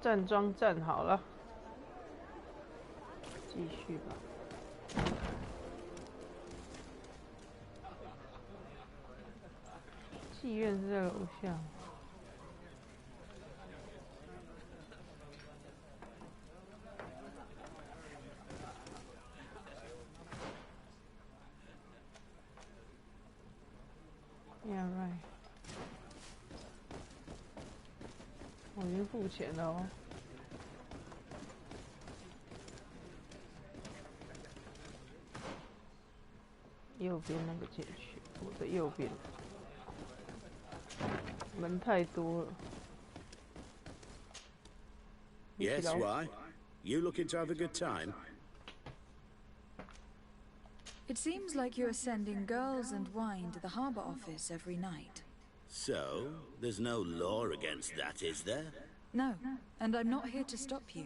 站桩站好了，继续吧。妓院是在楼下。Yeah, right. 我已经付钱了哦。右边那个进去，我的右边。门太多了。Yes, why? You looking to have a good time? It seems like you're sending girls and wine to the harbor office every night. So, there's no law against that, is there? No, and I'm not here to stop you.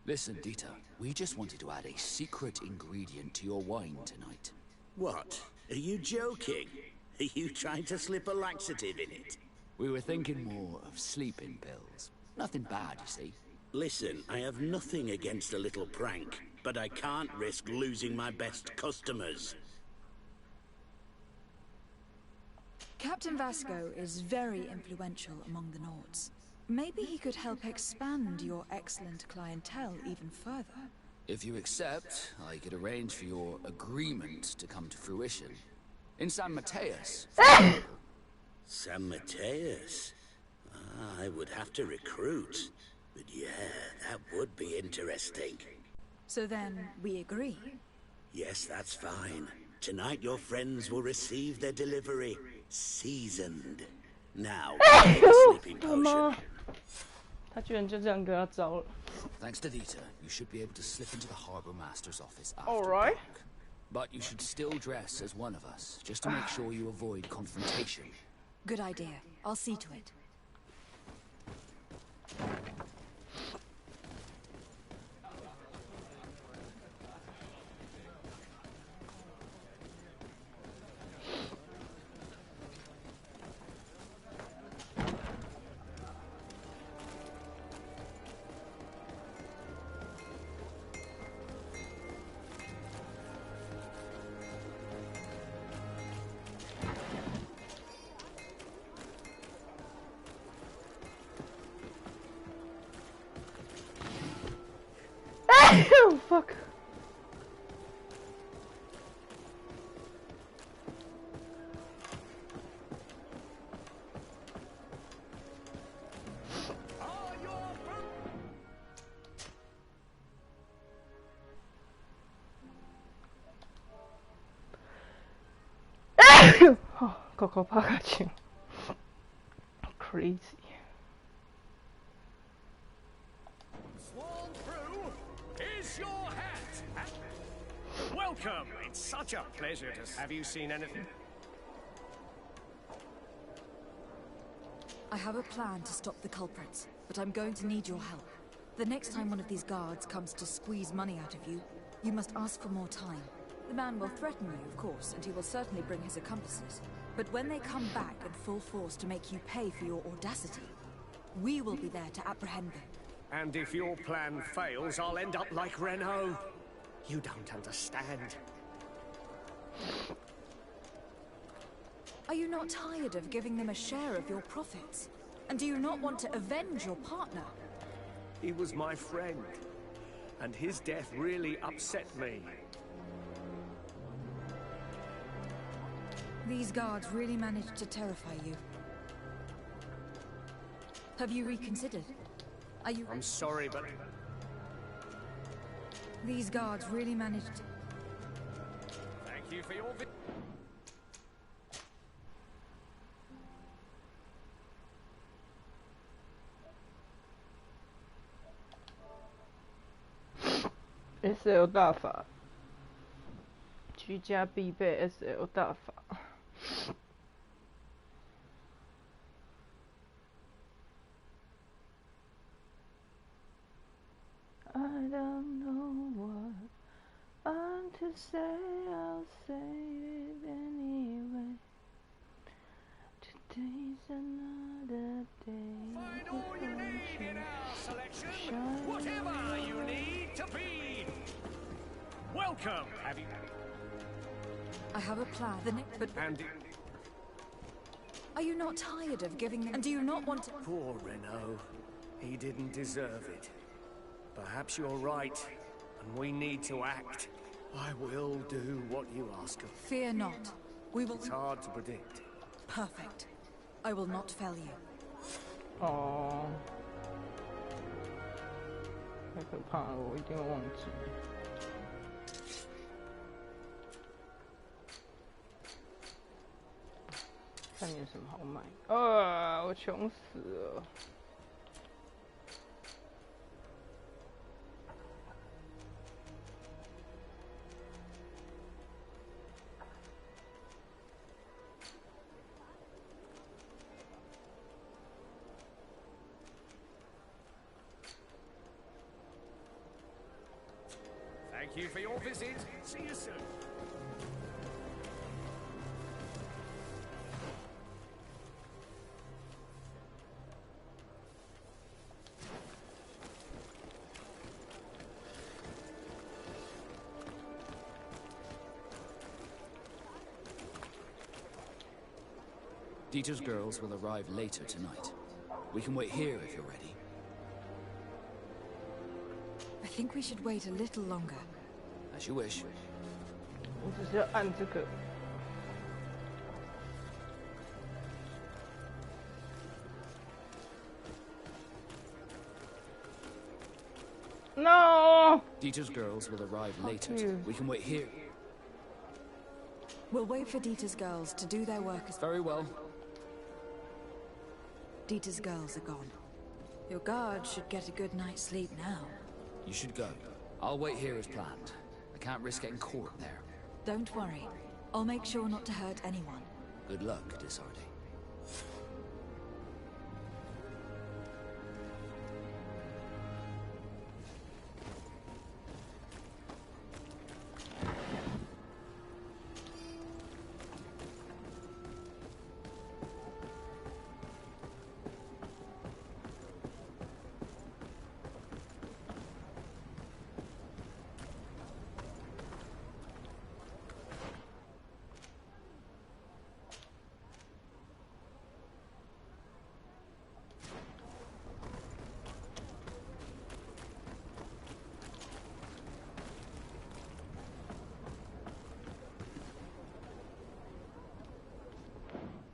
Listen, Dieter, we just wanted to add a secret ingredient to your wine tonight. What? Are you joking? Are you trying to slip a laxative in it? We were thinking more of sleeping pills. Nothing bad, you see. Listen, I have nothing against a little prank, but I can't risk losing my best customers. Captain Vasco is very influential among the Nords. Maybe he could help expand your excellent clientele even further. If you accept, I could arrange for your agreement to come to fruition. In San Mateus. San Mateus? Ah, I would have to recruit. But yeah, that would be interesting. So then, we agree? Yes, that's fine. Tonight your friends will receive their delivery. Seasoned. Now, take a sleeping potion. 他居然就这样跟他招了。Thanks to Dieter, you should be able to slip into the harbor master's office after Alright. dark. But you should still dress as one of us, just to make sure you avoid confrontation. Good idea. I'll see to it. Oh fuck! Oh, Coco packaging. Crazy. Sworn through is your hat. Welcome. It's such a pleasure to have you seen anything. I have a plan to stop the culprits, but I'm going to need your help. The next time one of these guards comes to squeeze money out of you, you must ask for more time. The man will threaten you, of course, and he will certainly bring his accomplices. But when they come back in full force to make you pay for your audacity, we will be there to apprehend them. And if your plan fails, I'll end up like Renault. You don't understand. Are you not tired of giving them a share of your profits? And do you not want to avenge your partner? He was my friend, and his death really upset me. These guards really managed to terrify you. Have you reconsidered? Are you... I'm sorry, but... These guards really managed to... Thank you for your... SL 大法，居家必备 SL 大法。I don't know what I'm to say, I'll say it anyway. Today's another day. Find all you need in our selection. Welcome. Have you? I have a plan. But And are you not tired of giving them? And do you not want to? poor Renault. He didn't deserve it. Perhaps you're right, and we need to act. I will do what you ask of. Fear not. We will. It's hard to predict. Perfect. I will not fail you. 哦，太可怕了，我一定会忘记。看有什么好买？我穷死了。Thank you for your visit. See you soon. Dieter's girls will arrive later tonight. We can wait here if you're ready. I think we should wait a little longer. As you wish. 我只是要按这个。No! Dieter's girls will arrive later. you. We can wait here. We'll wait for Dieter's girls to do their work as. Very well. Dieter's girls are gone. Your guard should get a good night's sleep now. You should go. I'll wait here as planned. I can't risk getting caught there. Don't worry. I'll make sure not to hurt anyone. Good luck, Disardi. Oh,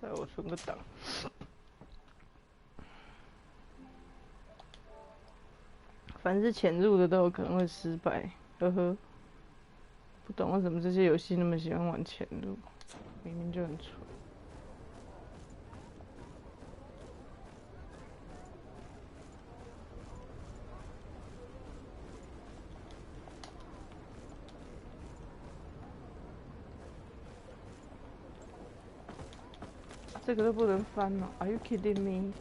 待我存个档。凡是潜入的都有可能会失败，呵呵。不懂为什么这些游戏那么喜欢玩潜入，明明就很蠢。这个都不能翻哦 ？Are you kidding me?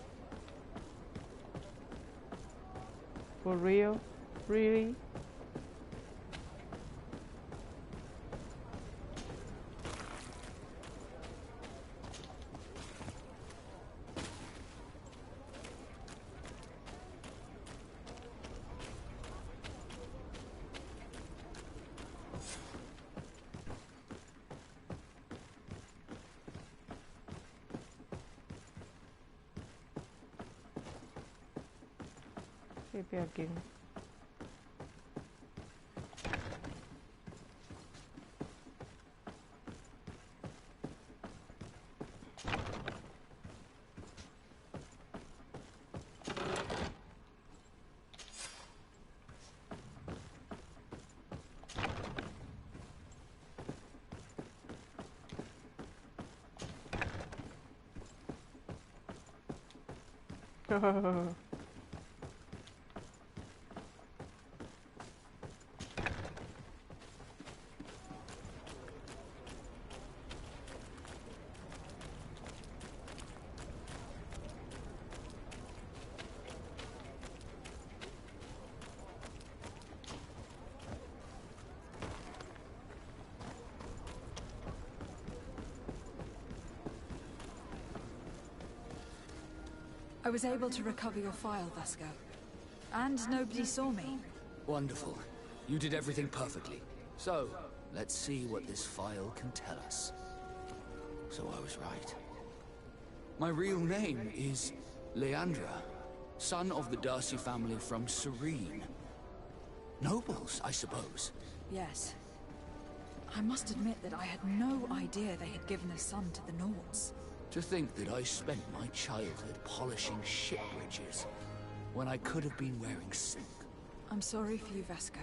For real? Really? 可以不要给你。呵呵呵呵。I was able to recover your file, Vasco. And nobody saw me. Wonderful. You did everything perfectly. So, let's see what this file can tell us. So I was right. My real name is Leandra, son of the Darcy family from Serene. Nobles, I suppose. Yes. I must admit that I had no idea they had given a son to the Nords. To think that I spent my childhood polishing ship bridges, when I could have been wearing silk. I'm sorry for you, Vasco.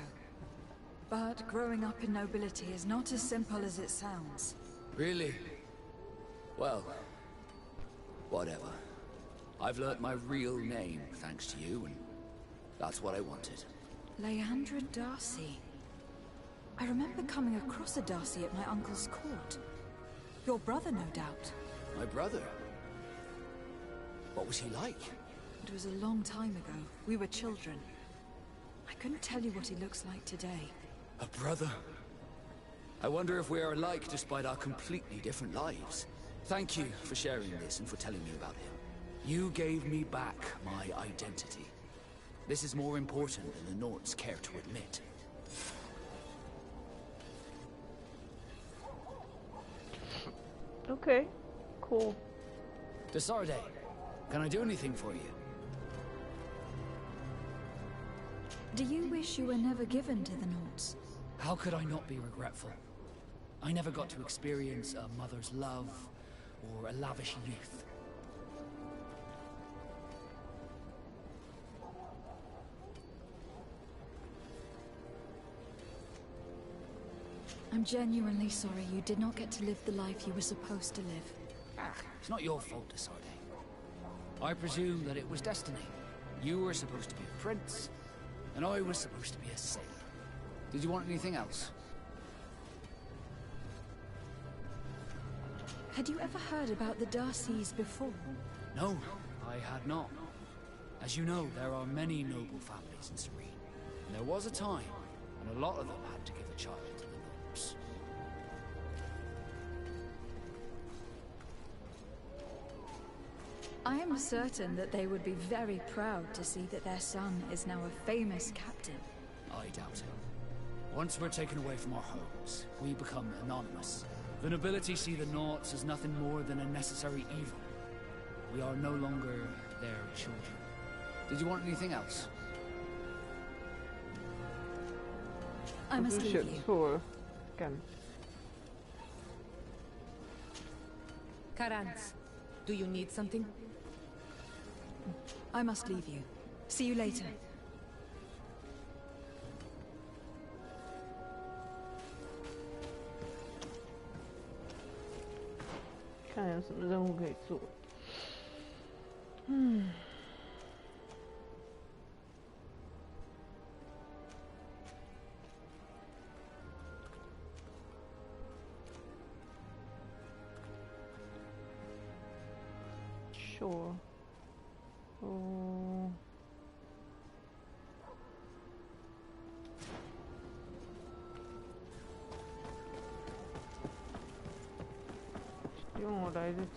But growing up in nobility is not as simple as it sounds. Really? Well, whatever. I've learnt my real name thanks to you, and that's what I wanted. Leandra Darcy. I remember coming across a Darcy at my uncle's court. Your brother, no doubt. My brother? What was he like? It was a long time ago. We were children. I couldn't tell you what he looks like today. A brother? I wonder if we are alike despite our completely different lives. Thank you for sharing this and for telling me about him. You gave me back my identity. This is more important than the Nords care to admit. Okay, cool. Desarde, can I do anything for you? Do you wish you were never given to the Nords? How could I not be regretful? I never got to experience a mother's love or a lavish youth. I'm genuinely sorry you did not get to live the life you were supposed to live. It's not your fault, Desarde. I presume that it was destiny. You were supposed to be a prince, and I was supposed to be a sailor. Did you want anything else? Had you ever heard about the Darcys before? No, I had not. As you know, there are many noble families in Serene. And there was a time when a lot of them had to give a child to the Nords. I am certain that they would be very proud to see that their son is now a famous captain. I doubt it. Once we're taken away from our homes, we become anonymous. The nobility see the Nords as nothing more than a necessary evil. We are no longer their children. Did you want anything else? I must leave you. Karans, do you need something? I must leave you. See you later.看有什么任务可以做。Sure. 哦。希望我来得及。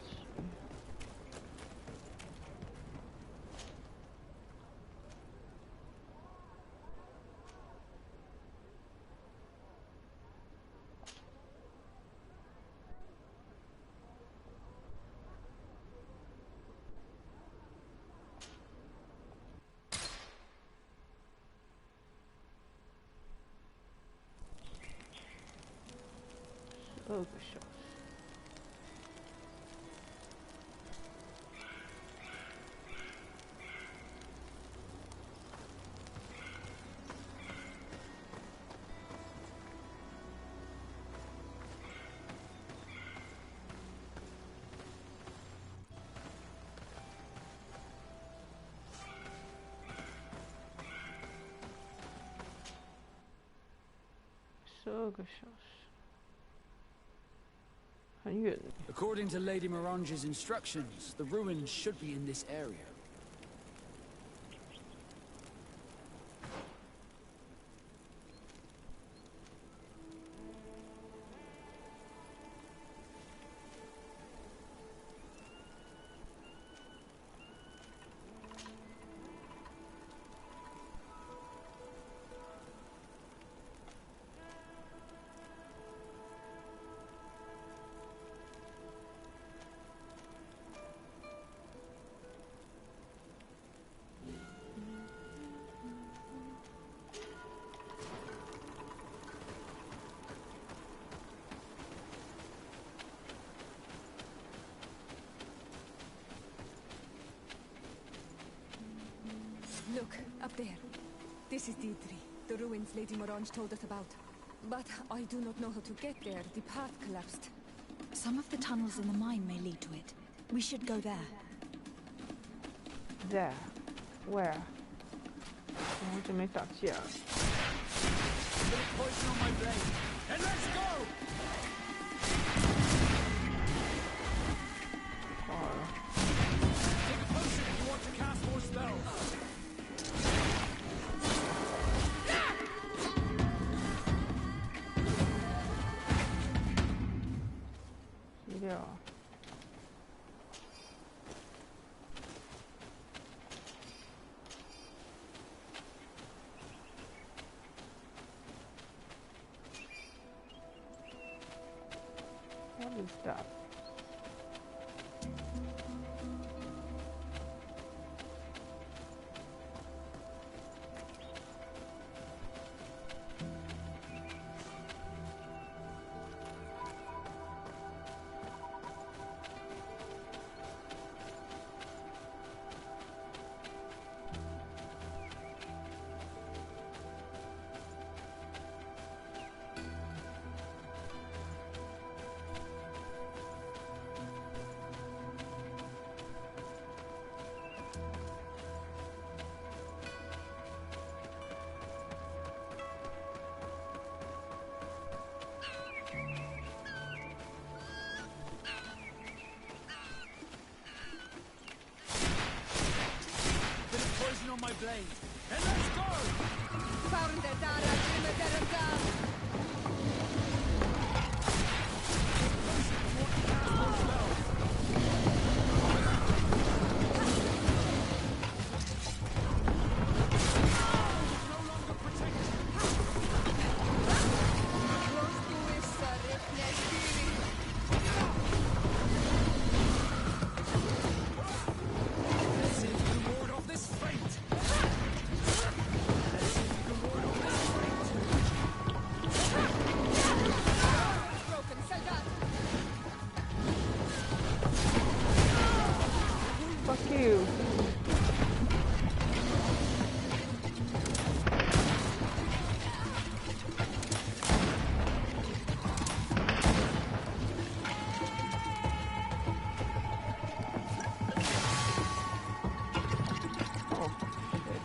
12个小时。12个小时。 很远。 According to Lady Mirange's instructions, the ruins should be in this area. Look, up there. This is the tree, the ruins Lady Morange told us about. But I do not know how to get there. The path collapsed. Some of the tunnels in the mine may lead to it. We should go there. There. Where? 我就没打架。Poison on my blade, and let's go! 好了。 Take a potion if you want to cast more spells. 吸掉。What is that? On my blade, and let's go! Found the Dara Fuck you. Oh, shit.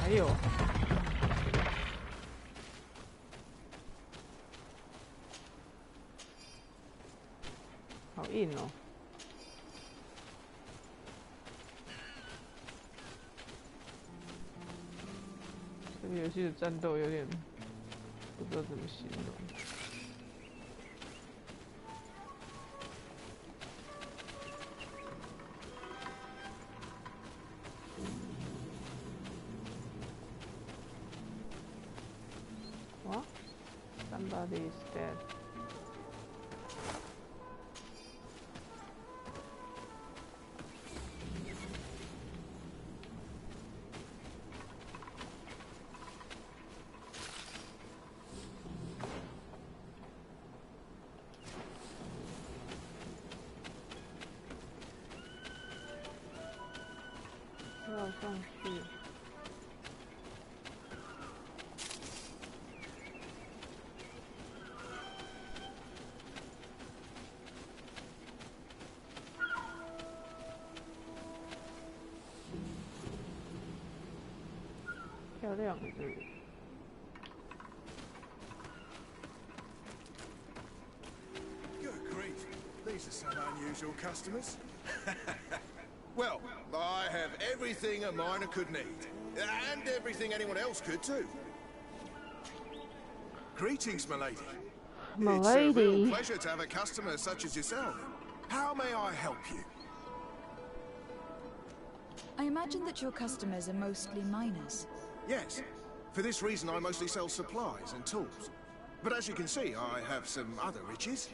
还有。好硬哦。这个游戏的战斗有点不知道怎么形容。What? Somebody is dead.上去。漂亮的这个。Good grief. These are some unusual customers. Well, I have everything a miner could need. And everything anyone else could, too. Greetings, m'lady. It's a real pleasure to have a customer such as yourself. How may I help you? I imagine that your customers are mostly miners. Yes. For this reason, I mostly sell supplies and tools. But as you can see, I have some other riches.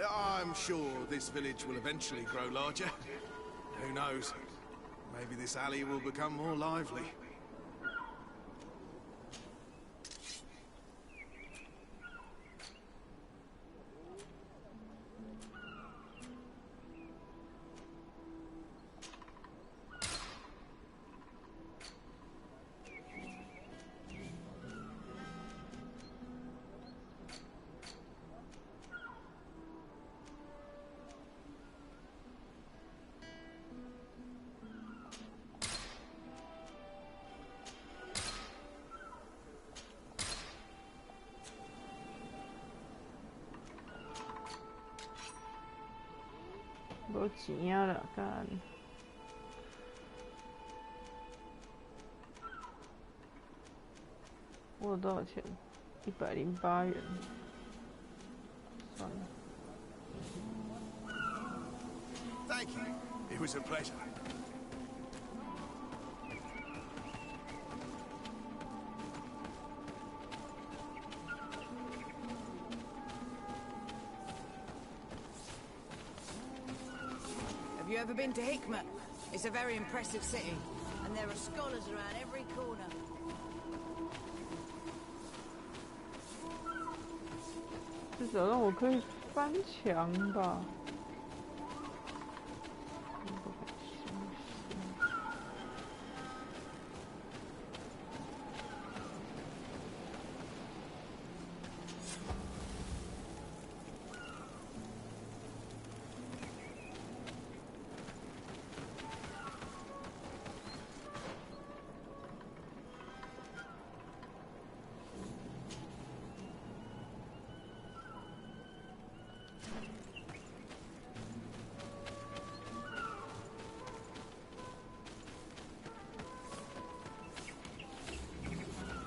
I'm sure this village will eventually grow larger. Who knows? Maybe this alley will become more lively. 没钱了，干。我有多少钱？108元。算了。Thank you. It was a pleasure. Have you ever been to Hikmet? It's a very impressive city, and there are scholars around every corner. 至少让我可以翻墙吧。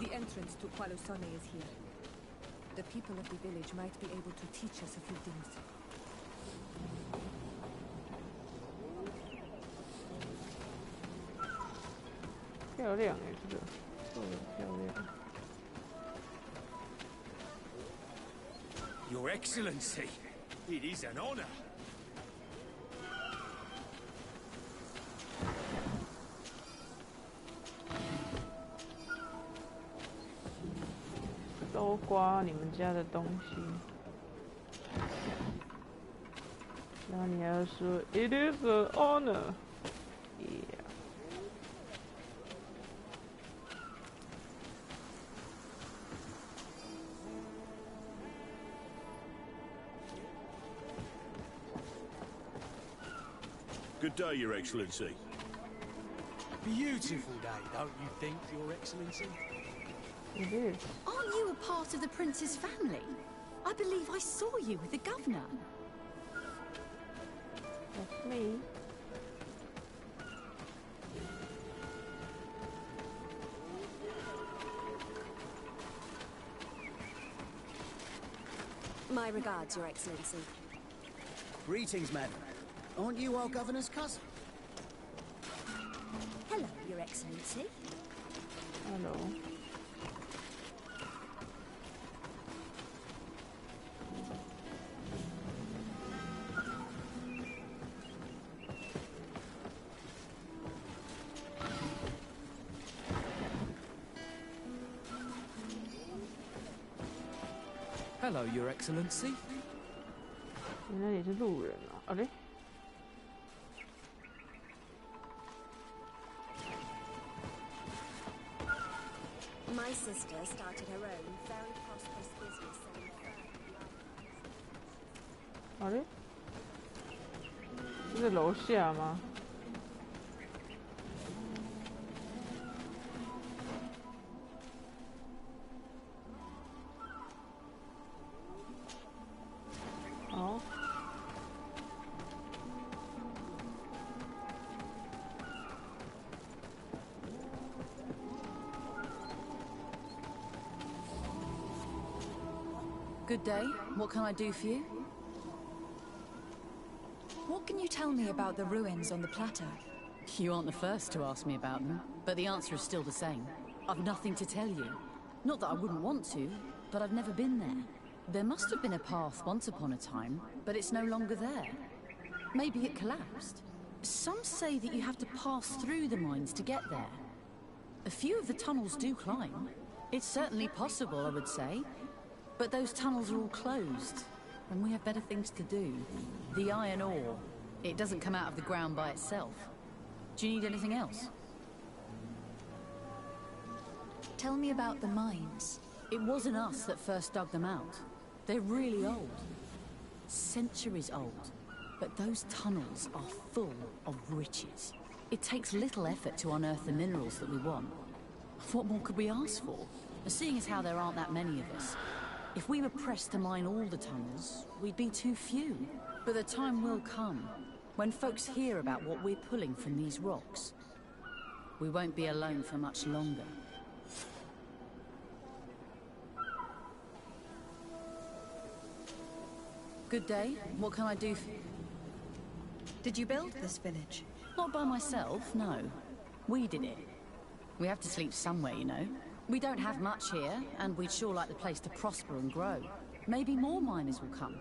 The entrance to Qualosone is here. The people of the village might be able to teach us a few things. 漂亮哎，这个做得漂亮。Your Excellency, it is an honor. 搜刮你们家的东西，然后你还要说 "It is an honor." Yeah. Good day, Your Excellency. Beautiful day, don't you think, Your Excellency? It is. Aren't you a part of the prince's family? I believe I saw you with the governor. That's me. My regards, Your Excellency. Greetings, madam. Aren't you our governor's cousin? Hello, Your Excellency. Hello. Hello, Your Excellency. 原来你是路人啊！啊嘞。My sister started her own very prosperous business selling fur. 啊嘞，这是楼下吗？好。Good day. What can I do for you? What can you tell me about the ruins on the plateau? You aren't the first to ask me about them, but the answer is still the same. I've nothing to tell you. Not that I wouldn't want to, but I've never been there. There must have been a path once upon a time, but it's no longer there. Maybe it collapsed. Some say that you have to pass through the mines to get there. A few of the tunnels do climb. It's certainly possible, I would say. But those tunnels are all closed, and we have better things to do. The iron ore, it doesn't come out of the ground by itself. Do you need anything else? Tell me about the mines. It wasn't us that first dug them out. They're really old. Centuries old. But those tunnels are full of riches. It takes little effort to unearth the minerals that we want. What more could we ask for? Seeing as how there aren't that many of us. If we were pressed to mine all the tunnels, we'd be too few. But the time will come When folks hear about what we're pulling from these rocks, we won't be alone for much longer. Good day. What can I do for you? Did you build this village? Not by myself, no. We did it. We have to sleep somewhere, you know. We don't have much here, and we'd sure like the place to prosper and grow. Maybe more miners will come.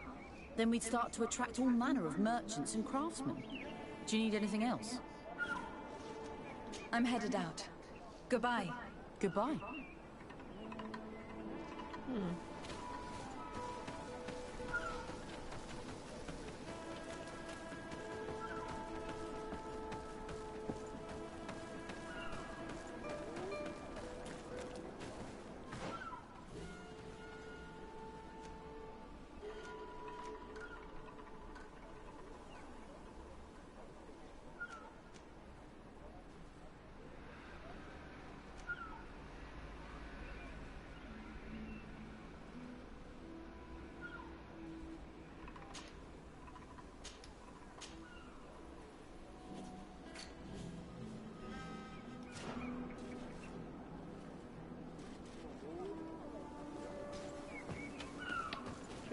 Then we'd start to attract all manner of merchants and craftsmen. Do you need anything else? I'm headed out. Goodbye. Goodbye.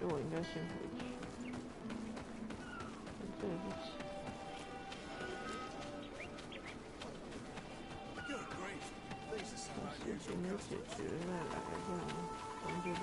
我应该先回去，对不起。事情没解决再来这样，我觉得。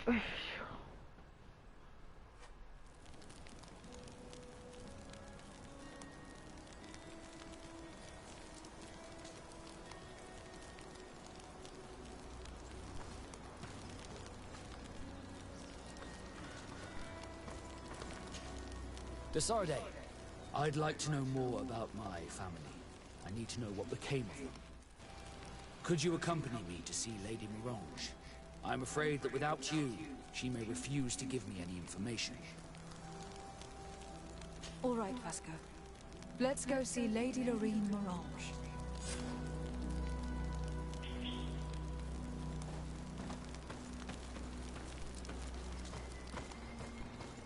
哎呦！ Desarde, I'd like to know more about my family. I need to know what became of them. Could you accompany me to see Lady Morange? I'm afraid that without you, she may refuse to give me any information. All right, Vasco. Let's go see Lady Lorraine Morange.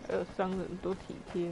还有商人多体贴。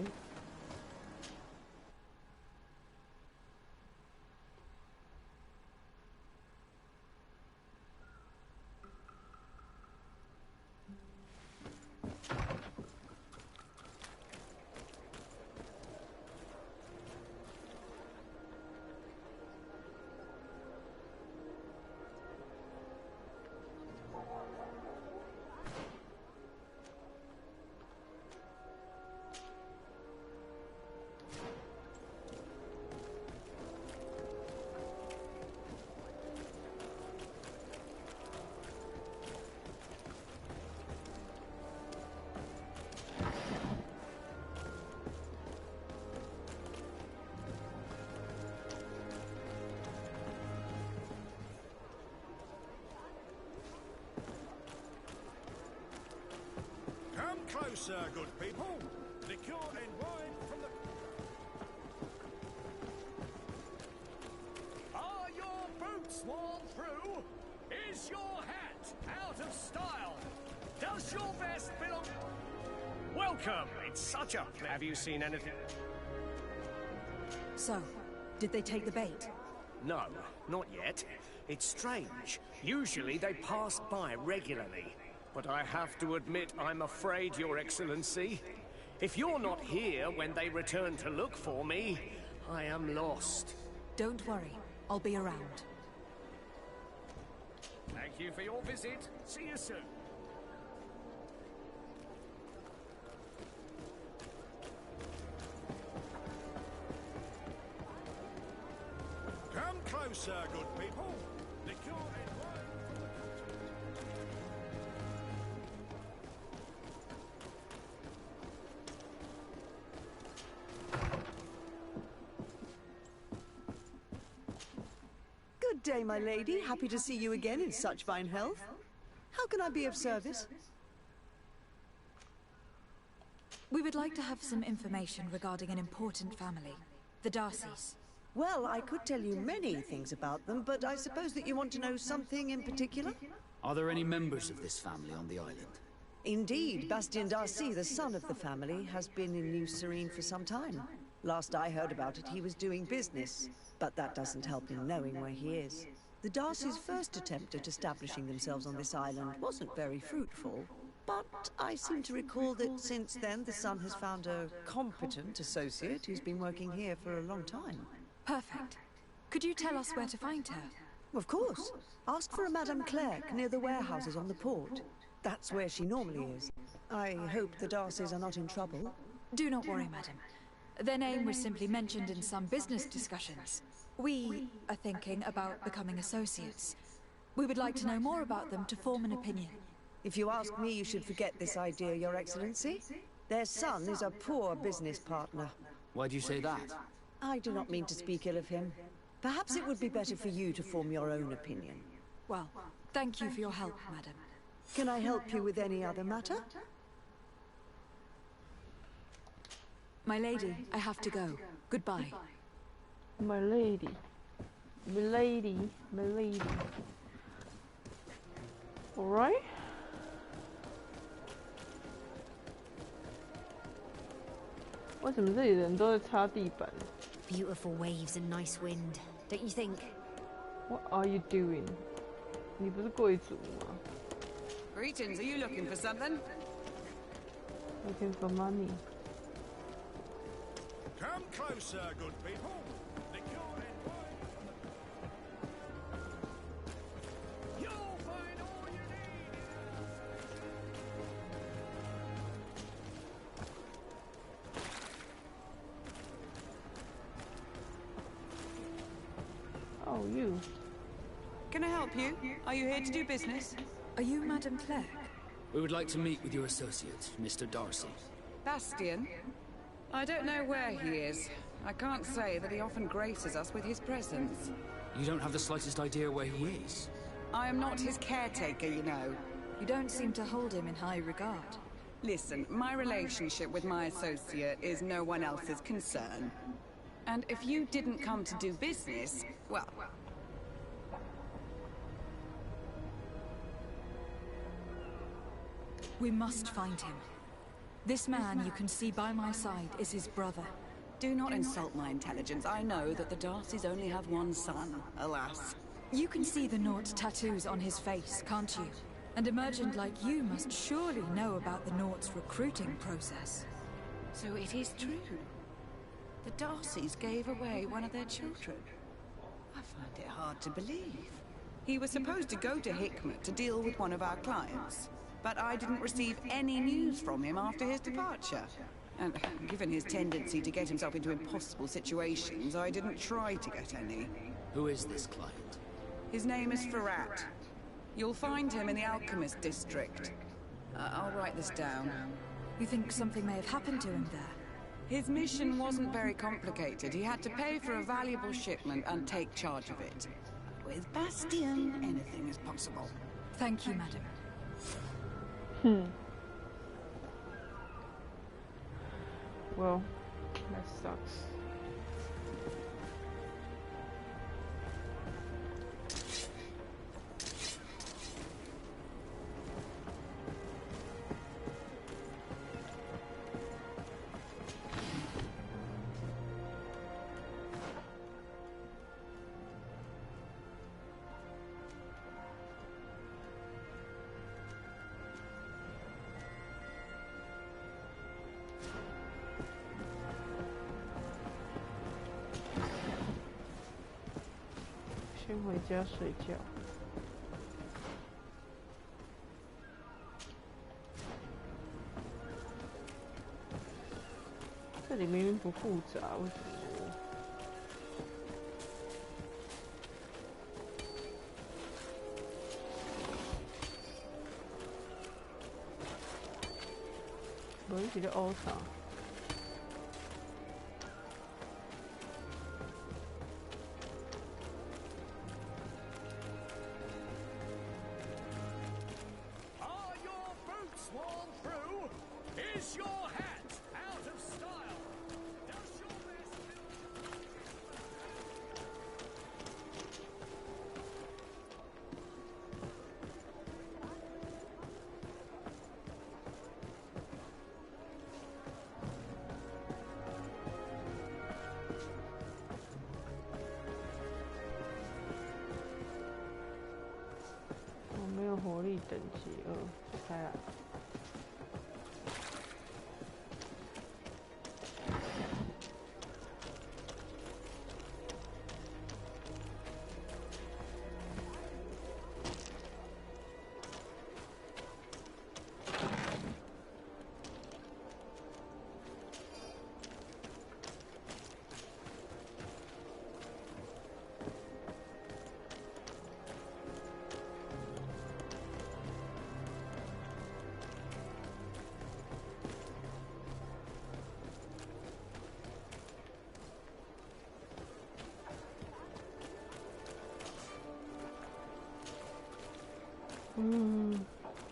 Closer, good people. Liqueur and wine from the... Are your boots worn through? Is your hat out of style? Does your vest belong... Welcome! It's such a... Have you seen anything? So, did they take the bait? No, not yet. It's strange. Usually they pass by regularly. But I have to admit, I'm afraid, Your Excellency. If you're not here when they return to look for me, I am lost. Don't worry. I'll be around. Thank you for your visit. See you soon. closer, good people. The court is right. Good day, my lady. Happy to see you again in such fine health. How can I be of service? We would like to have some information regarding an important family, the Darcys. Well, I could tell you many things about them, but I suppose that you want to know something in particular? Are there any members of this family on the island? Indeed, Bastien Darcy, the son of the family, has been in New Serene for some time. Last I heard about it, he was doing business, but that doesn't help in knowing where he is. The Darcys' first attempt at establishing themselves on this island wasn't very fruitful, but I seem to recall that since then the son has found a competent associate who's been working here for a long time. Perfect. Could you tell us where to find her? Of course. Ask for a Madame Clerc near the warehouses on the port. That's where she normally is. I hope the Darcys are not in trouble. Do not worry, madam. Their name was simply mentioned in some business discussions. We are thinking about becoming associates. We would like to know more about them to form an opinion. If you ask me, you should forget this idea, Your Excellency. Their son is a poor business partner. Why do you say that? I do not mean to speak ill of him. Perhaps it would be better for you to form your own opinion. Well, thank you for your help, madam. Can I help you with any other matter? My lady, I have to go. Goodbye. My lady. My lady. My lady. Alright. Why什么这里人都在擦地板? Beautiful waves and nice wind, don't you think? What are you doing? 你不是贵族吗? Greetings, are you looking for something? Looking for money. Come closer, good people. The court is right. You'll find all you need. Oh, you. Can I help you? Are you here to do business? Are you Madame Clerc? We would like to meet with your associate, Mr. Darcy. Bastien? I don't know where he is. I can't say that he often graces us with his presence. You don't have the slightest idea where he is? I am not his caretaker, you know. You don't seem to hold him in high regard. Listen, my relationship with my associate is no one else's concern. And if you didn't come to do business, well... We must find him. This man you can see by my side is his brother. Do not insult my intelligence. I know that the Darcys only have one son, alas. You can see the Naught tattoos on his face, can't you? And a merchant like you must surely know about the Naught's recruiting process. So it is true. The Darcys gave away one of their children. I find it hard to believe. He was supposed to go to Hikmet to deal with one of our clients. But I didn't receive any news from him after his departure. And given his tendency to get himself into impossible situations, I didn't try to get any. Who is this client? His name is Ferrat. You'll find him in the Alchemist district. I'll write this down. You think something may have happened to him there? His mission wasn't very complicated. He had to pay for a valuable shipment and take charge of it. With Bastien, anything is possible. Thank you, madam. Well, that sucks.先回家睡觉。这里明明不复杂，为什么？有一个欧草。没有火力等级2，就开了。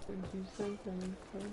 等级3等1分。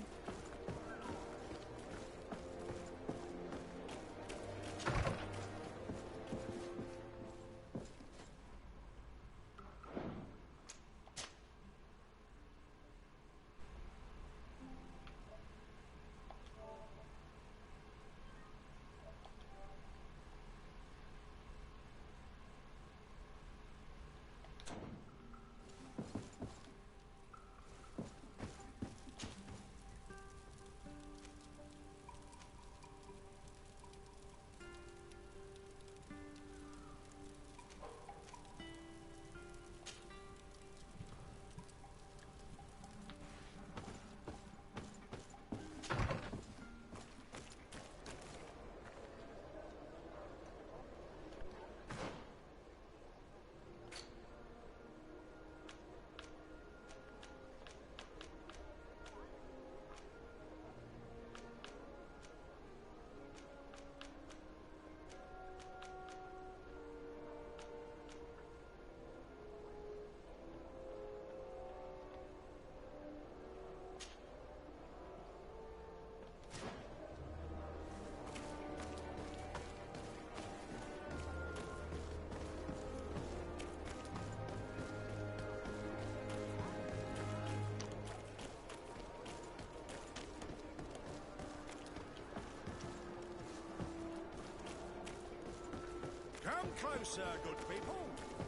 Come closer, good people.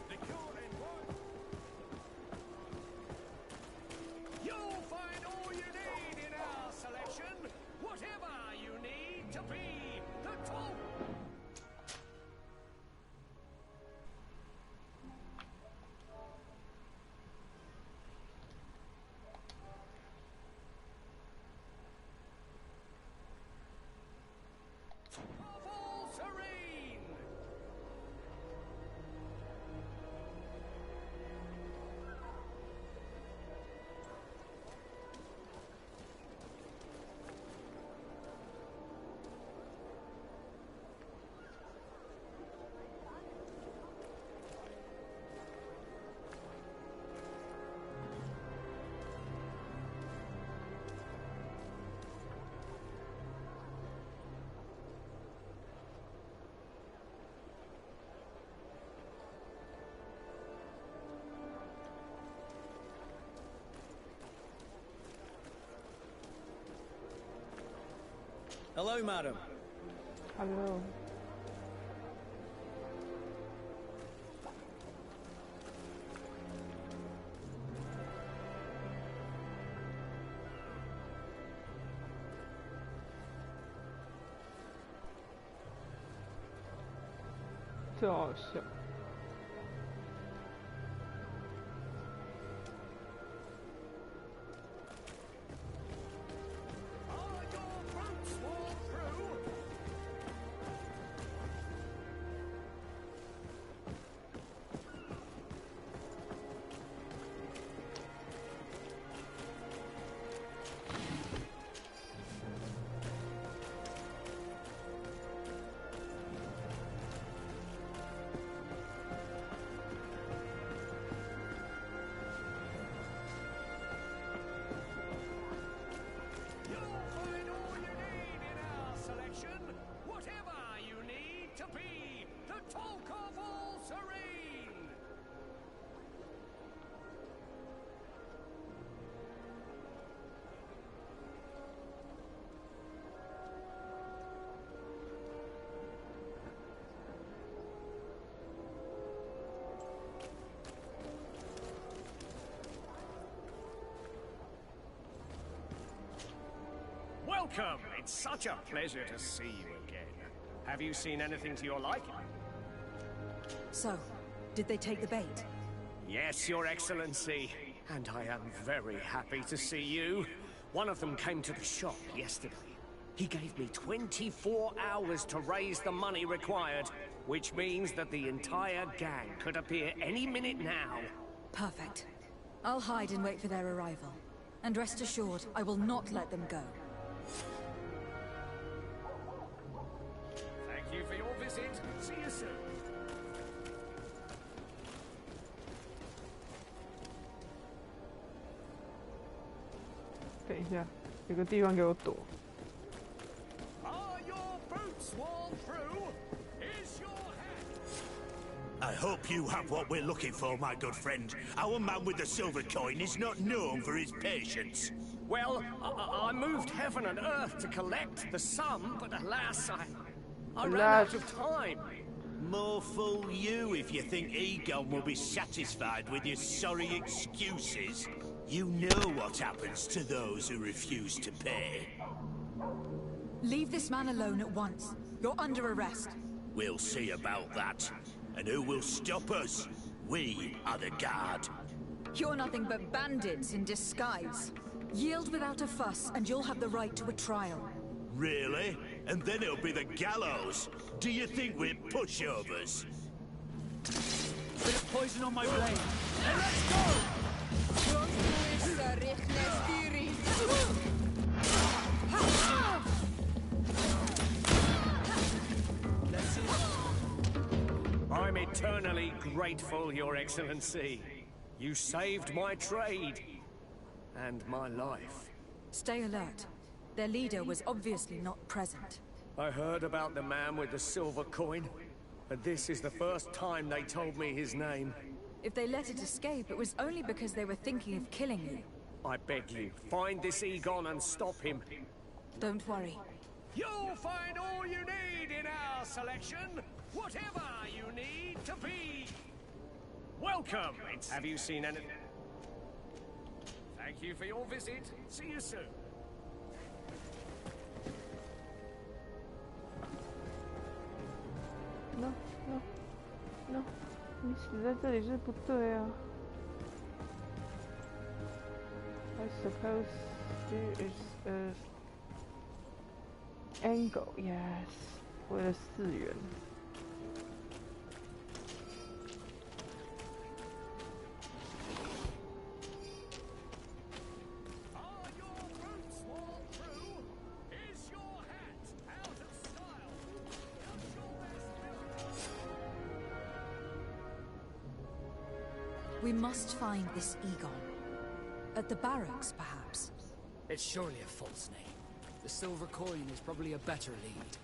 The cure in one. You'll find all you need in our selection. Whatever you need to be the top. Of all serene. Hello, madam. Hello.这好笑。talk of all serene! Welcome! It's such a pleasure to see you again. Have you seen anything to your liking? So, did they take the bait? Yes, Your Excellency. And I am very happy to see you. One of them came to the shop yesterday. He gave me 24 hours to raise the money required, which means that the entire gang could appear any minute now. Perfect. I'll hide and wait for their arrival. And rest assured, I will not let them go. Thank you for your visit. See you soon. 等一下，有个地方给我躲。 Are your boots worn through? Is your hat? I hope you have what we're looking for, my good friend. Our man with the silver coin is not known for his patience. Well, I moved heaven and earth to collect the sum, but alas, I ran out of time. More fool you if you think Egon will be satisfied with your sorry excuses. You know what happens to those who refuse to pay. Leave this man alone at once. You're under arrest. We'll see about that. And who will stop us? We are the guard. You're nothing but bandits in disguise. Yield without a fuss, and you'll have the right to a trial. Really? And then it'll be the gallows. Do you think we're pushovers? Bit of poison on my blade. And let's go! I'm eternally grateful, Your Excellency. You saved my trade. And my life. Stay alert. Their leader was obviously not present. I heard about the man with the silver coin, and this is the first time they told me his name. If they let it escape, it was only because they were thinking of killing you. I beg you, find this Egon and stop him. Don't worry. You'll find all you need in our selection, whatever you need to be. Welcome. Have you seen any... Thank you for your visit. See you soon. No, no, no！ 你死在这里是不对啊。I suppose there is a angle. Yes， 为了4元。 We must find this Egon. At the barracks, perhaps? It's surely a false name. The silver coin is probably a better lead.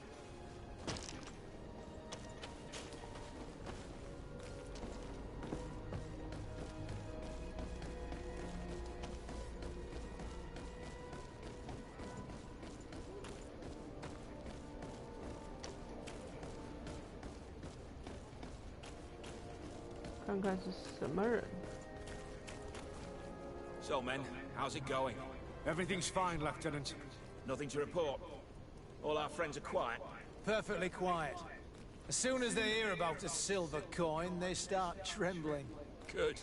So, men, how's it going? Everything's fine, Lieutenant. Nothing to report. All our friends are quiet. Perfectly quiet. As soon as they hear about a silver coin, they start trembling. Good.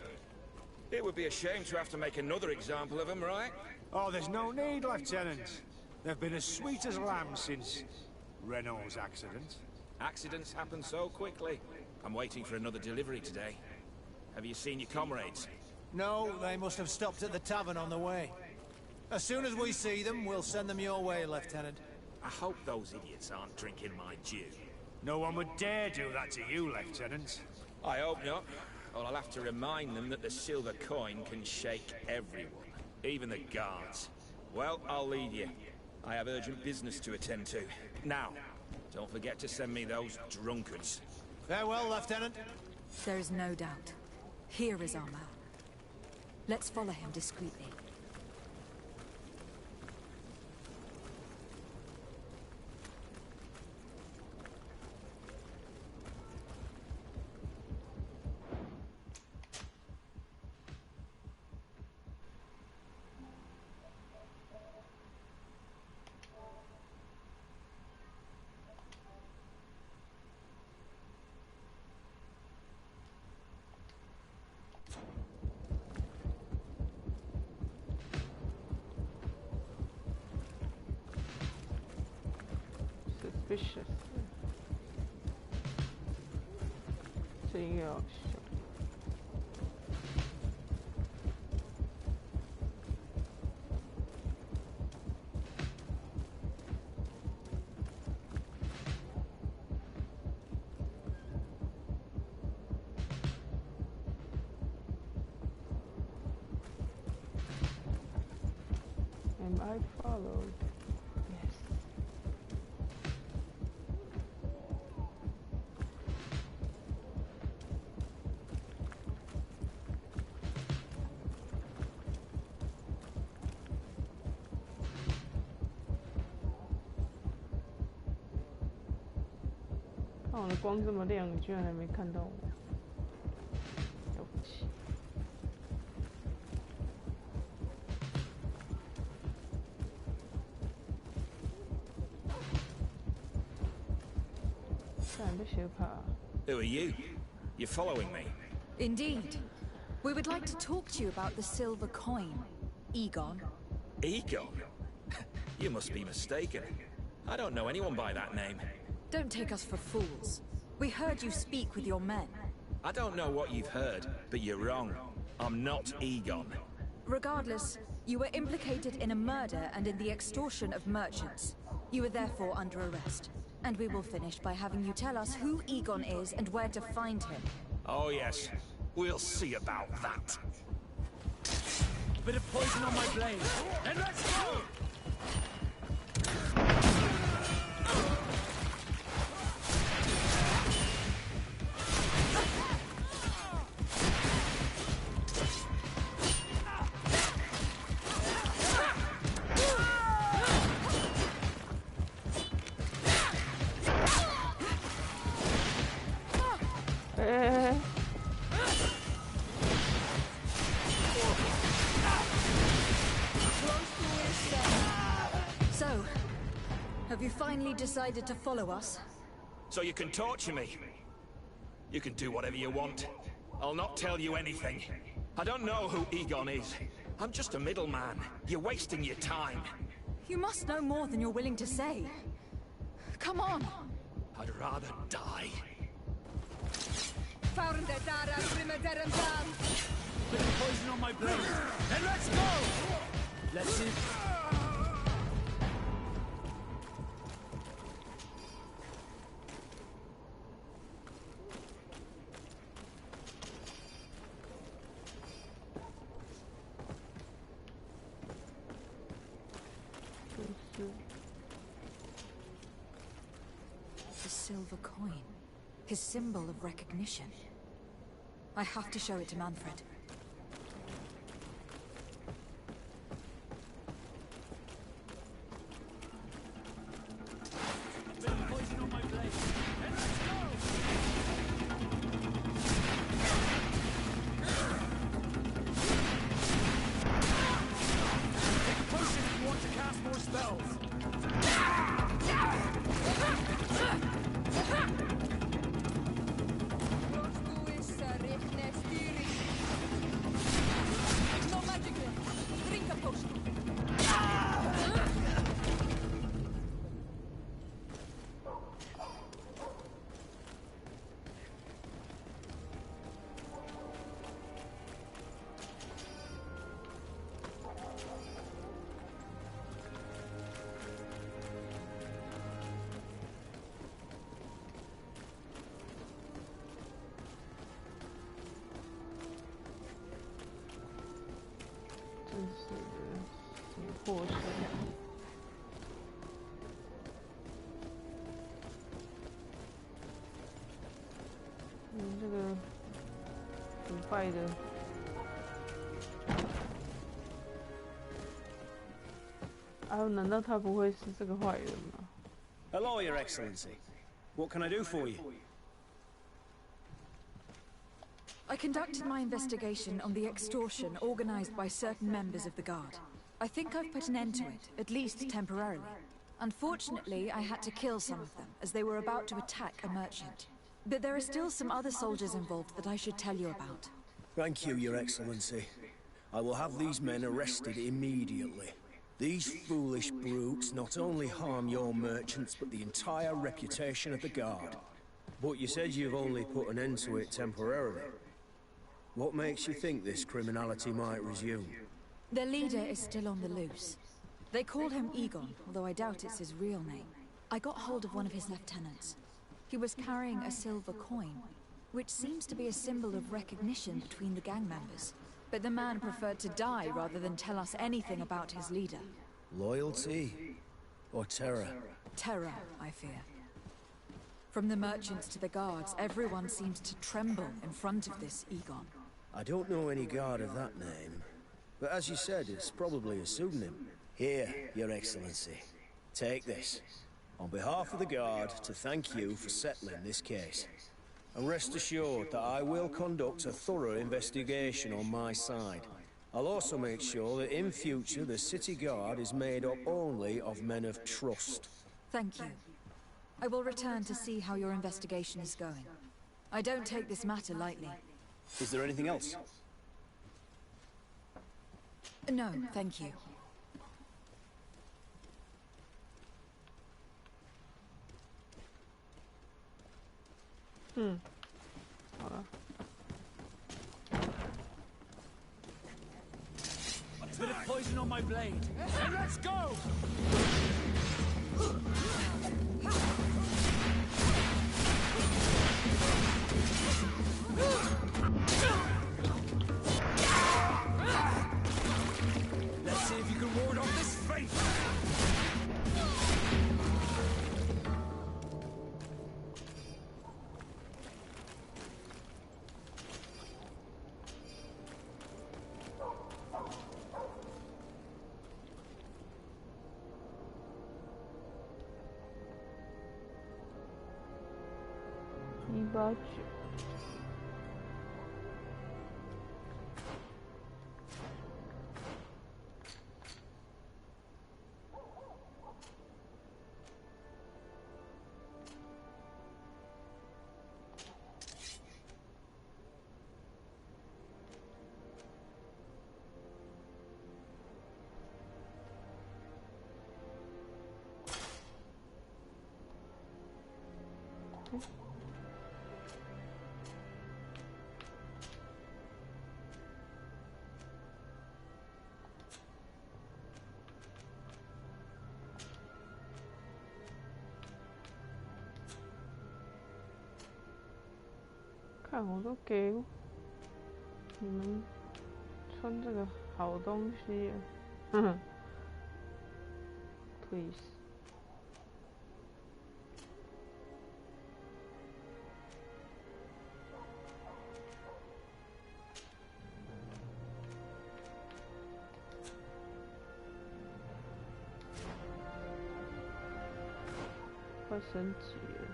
It would be a shame to have to make another example of them, right? Oh, there's no need, Lieutenant. They've been as sweet as lambs since Renault's accident. Accidents happen so quickly. I'm waiting for another delivery today. Have you seen your comrades? No, they must have stopped at the tavern on the way. As soon as we see them, we'll send them your way, Lieutenant. I hope those idiots aren't drinking my dew. No one would dare do that to you, Lieutenant. I hope not. Or I'll have to remind them that the silver coin can shake everyone, even the guards. Well, I'll leave you. I have urgent business to attend to. Now, don't forget to send me those drunkards. Farewell, Lieutenant. There is no doubt. Here is our man. Let's follow him discreetly. Suspicious. 这应该好笑。Am I followed? Yes. 看我的光这么亮，你居然还没看到我，了不起！看被蛇爬。Who are you? You're following me? Indeed. We would like to talk to you about the silver coin. Egon. Egon? You must be mistaken. I don't know anyone by that name. Don't take us for fools. We heard you speak with your men. I don't know what you've heard, but you're wrong. I'm not Egon. Regardless, you were implicated in a murder and in the extortion of merchants. You are therefore under arrest. And we will finish by having you tell us who Egon is and where to find him. Oh yes, we'll see about that. Bit of poison on my blade. And let's go! So, have you finally decided to follow us? So you can torture me. You can do whatever you want. I'll not tell you anything. I don't know who Egon is. I'm just a middleman. You're wasting your time. You must know more than you're willing to say. Come on. I'd rather die. Bit of poison on my blade. And let's go! Let's see. The silver coin. His symbol of recognition. I have to show it to Manfred. 坏的。啊，难道他不会是这个坏人吗？ Hello, Your Excellency. What can I do for you? I conducted my investigation on the extortion organized by certain members of the Guard. I think I've put an end to it, at least temporarily. Unfortunately, I had to kill some of them, as they were about to attack a merchant. But there are still some other soldiers involved that I should tell you about. Thank you, Your Excellency. I will have these men arrested immediately. These foolish brutes not only harm your merchants, but the entire reputation of the Guard. But you said you've only put an end to it temporarily. What makes you think this criminality might resume? Their leader is still on the loose. They call him Egon, although I doubt it's his real name. I got hold of one of his lieutenants. He was carrying a silver coin, which seems to be a symbol of recognition between the gang members. But the man preferred to die rather than tell us anything about his leader. Loyalty? Or terror? Terror, I fear. From the merchants to the guards, everyone seems to tremble in front of this Egon. I don't know any guard of that name. But as you said, it's probably a pseudonym. Here, Your Excellency. Take this. On behalf of the Guard, to thank you for settling this case. And rest assured that I will conduct a thorough investigation on my side. I'll also make sure that in future the City Guard is made up only of men of trust. Thank you. I will return to see how your investigation is going. I don't take this matter lightly. Is there anything else? No, thank you.好了。 A bit of poison on my blade. And let's go! Let's see if you can ward off this fate!189。看，我都给你们穿这个好东西，哼哼 ，please。快升级了。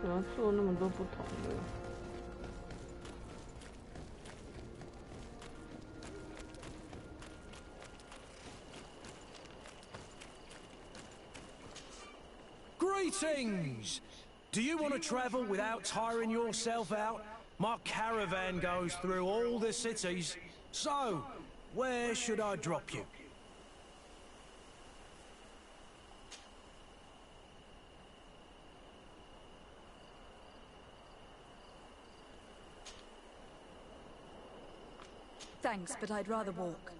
怎么做那么多不同的？ Greetings! Do you want to travel without tiring yourself out? My caravan goes through all the cities. So, where should I drop you? Thanks, but I'd rather walk.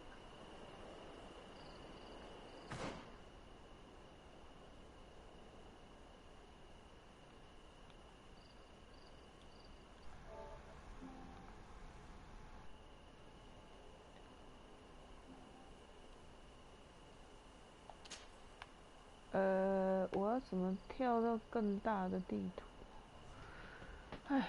怎么跳到更大的地图？唉。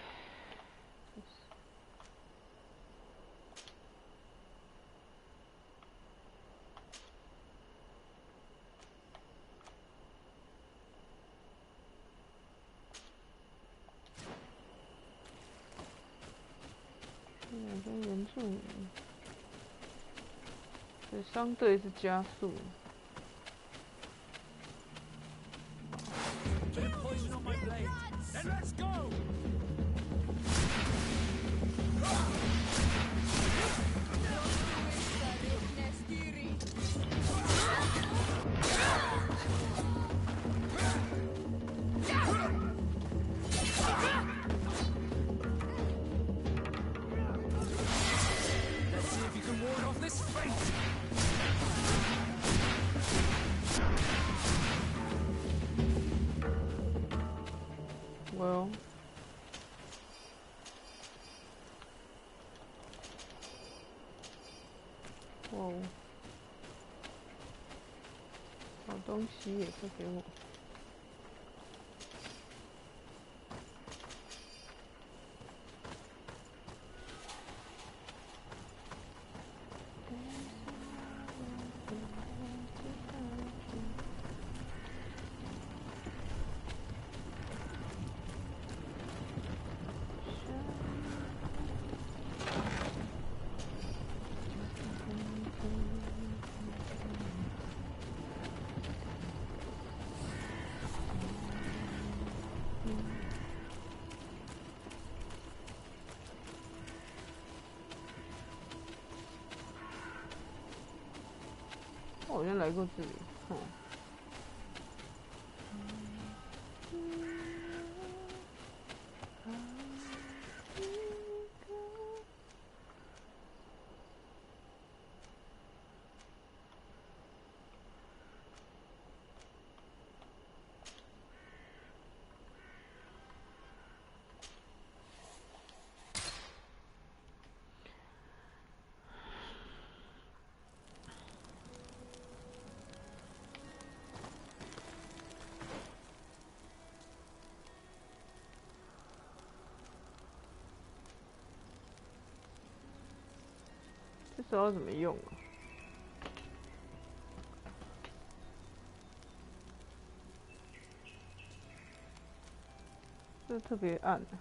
跟原住民，所以相对是加速。Well, 哦，好东西也可以给我。我好像来过这里，哦。这时候怎么用啊？这特别暗啊。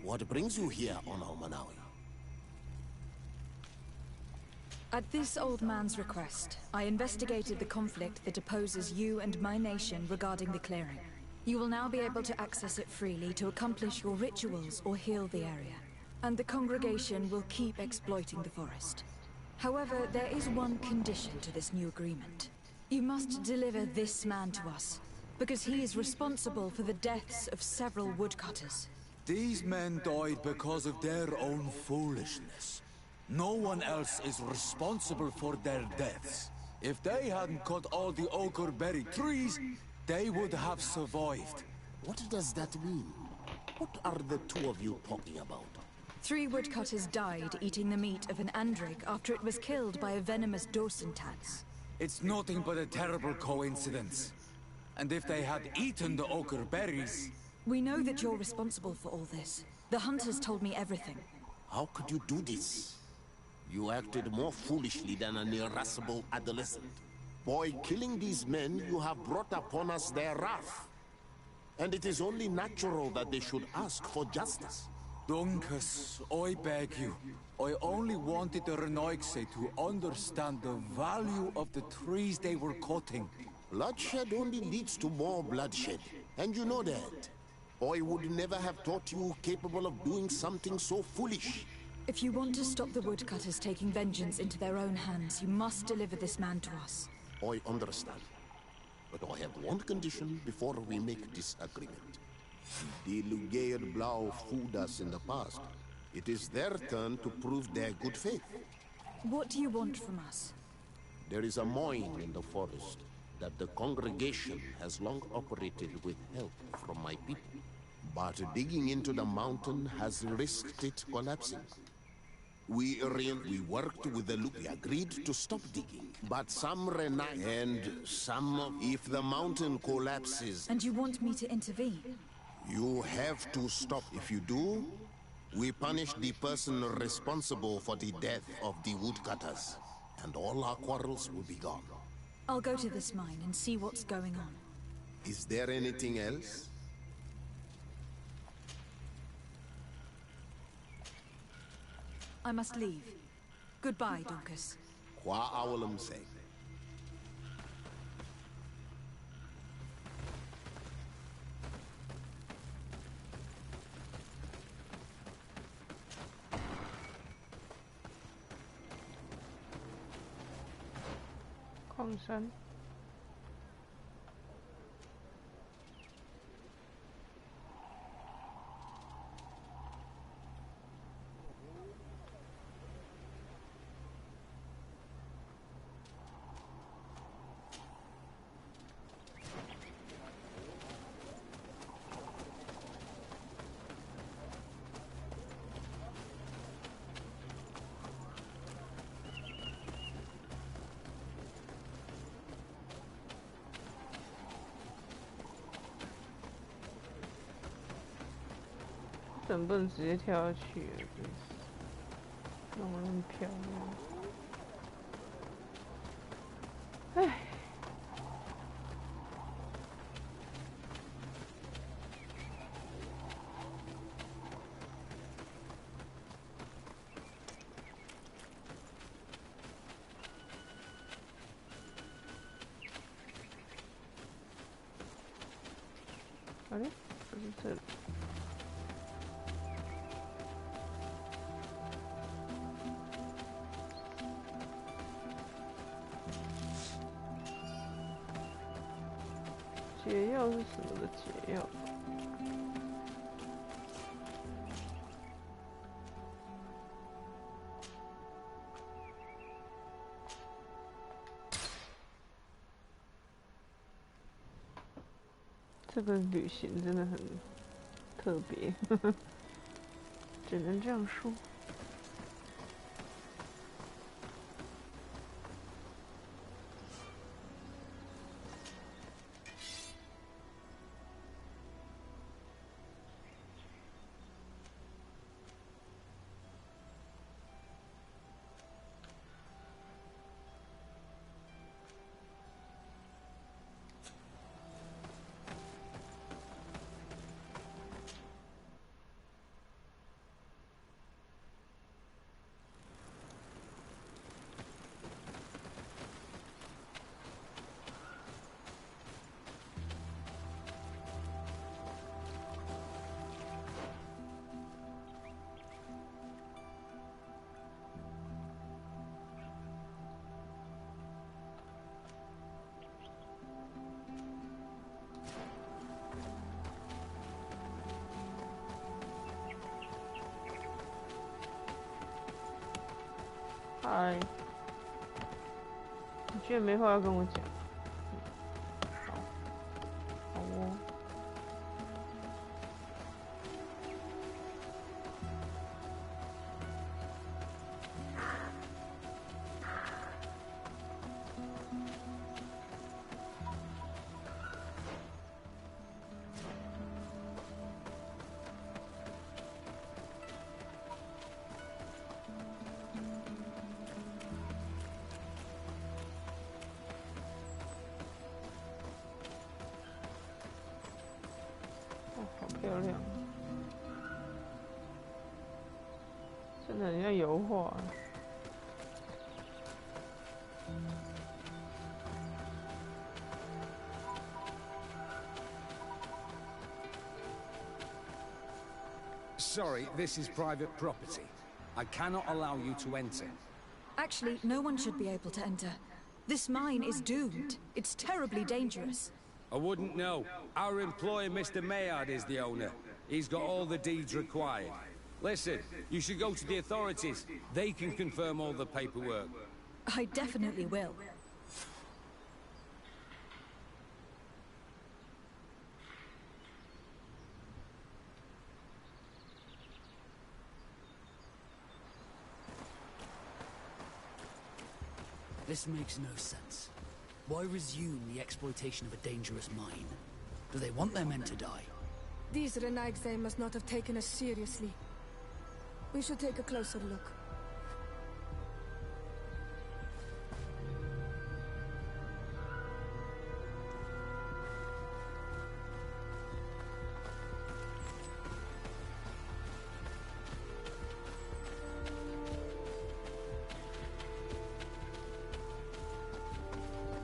What brings you here, Ono Manawi? At this old man's request, I investigated the conflict that opposes you and my nation regarding the clearing. You will now be able to access it freely to accomplish your rituals or heal the area. And the congregation will keep exploiting the forest. However, there is one condition to this new agreement. You must deliver this man to us, because he is responsible for the deaths of several woodcutters. These men died because of their own foolishness. No one else is responsible for their deaths. If they hadn't cut all the ochre-berry trees, they would have survived. What does that mean? What are the two of you talking about? 3 woodcutters died eating the meat of an andrig after it was killed by a venomous Dorsentats. It's nothing but a terrible coincidence. And if they had eaten the ochre berries... We know that you're responsible for all this. The hunters told me everything. How could you do this? You acted more foolishly than an irascible adolescent. By killing these men, you have brought upon us their wrath. And it is only natural that they should ask for justice. Dunkus, I beg you. I only wanted the Renoixe to understand the value of the trees they were cutting. Bloodshed only leads to more bloodshed, and you know that. I would never have thought you capable of doing something so foolish. If you want to stop the woodcutters taking vengeance into their own hands, you must deliver this man to us. I understand. But I have one condition before we make this agreement. The Lugaid Blau fooled us in the past. It is their turn to prove their good faith. What do you want from us? There is a mine in the forest that the congregation has long operated with help from my people. But digging into the mountain has risked it collapsing. We worked with the loop. We agreed to stop digging, but some reneged, and some, if the mountain collapses... And you want me to intervene? You have to stop. If you do, we punish the person responsible for the death of the woodcutters, and all our quarrels will be gone. I'll go to this mine and see what's going on. Is there anything else? I must leave. Goodbye, Dunkus. Qua awalum say.矿山。怎么不能直接跳下去了？真是弄得那么漂亮。唉。啊れ？不是这里。解药是什么的解药？这个旅行真的很特别，只能这样说。居然没话要跟我讲。好，好哦。好漂亮，真的很像油画。Sorry, this is private property. I cannot allow you to enter. Actually, no one should be able to enter. This mine is doomed. It's terribly dangerous. I wouldn't know. Our employer, Mr. Maillard, is the owner. He's got all the deeds required. Listen, you should go to the authorities. They can confirm all the paperwork. I definitely will. This makes no sense. Why resume the exploitation of a dangerous mine? Do they want their men to die? These Renaigse must not have taken us seriously. We should take a closer look.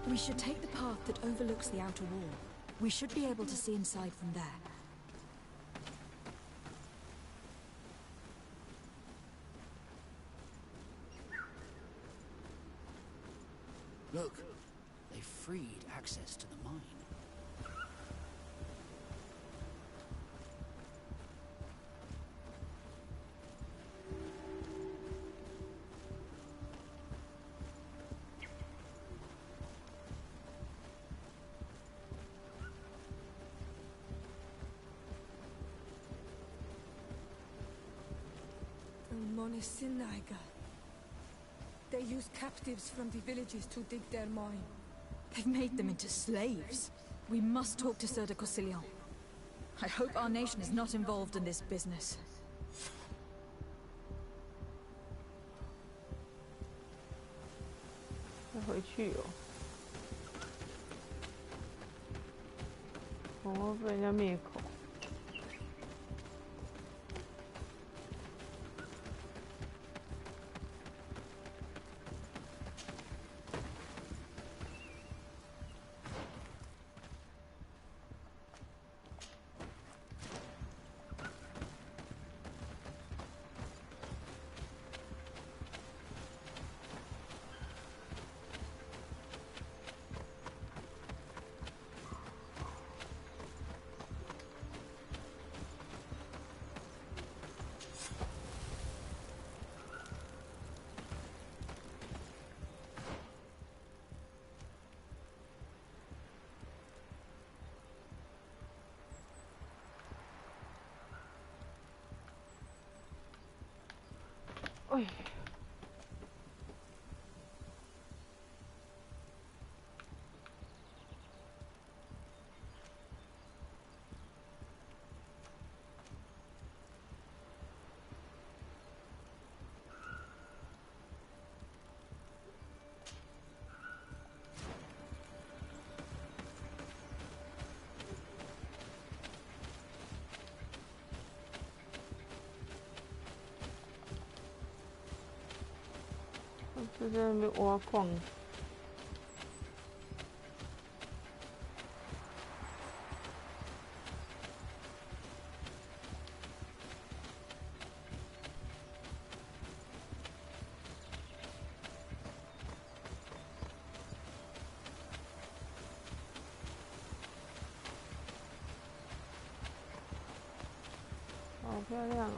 We should take the path that overlooks the outer wall. We should be able to see inside from there. Look, they freed access to the mine. Monisinaga. They use captives from the villages to dig their mine. They've made them into slaves. We must talk to Sir de Corsillon. I hope our nation is not involved in this business. Oh, 被人家灭口。哎。就在那边挖矿。好漂亮哦！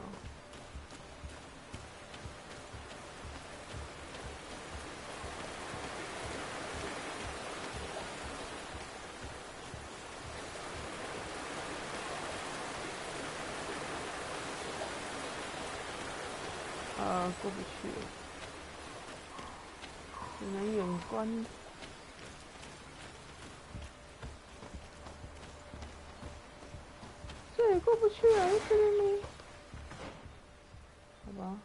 过不去了，只能远观。这也过不去啊！这边呢？好吧。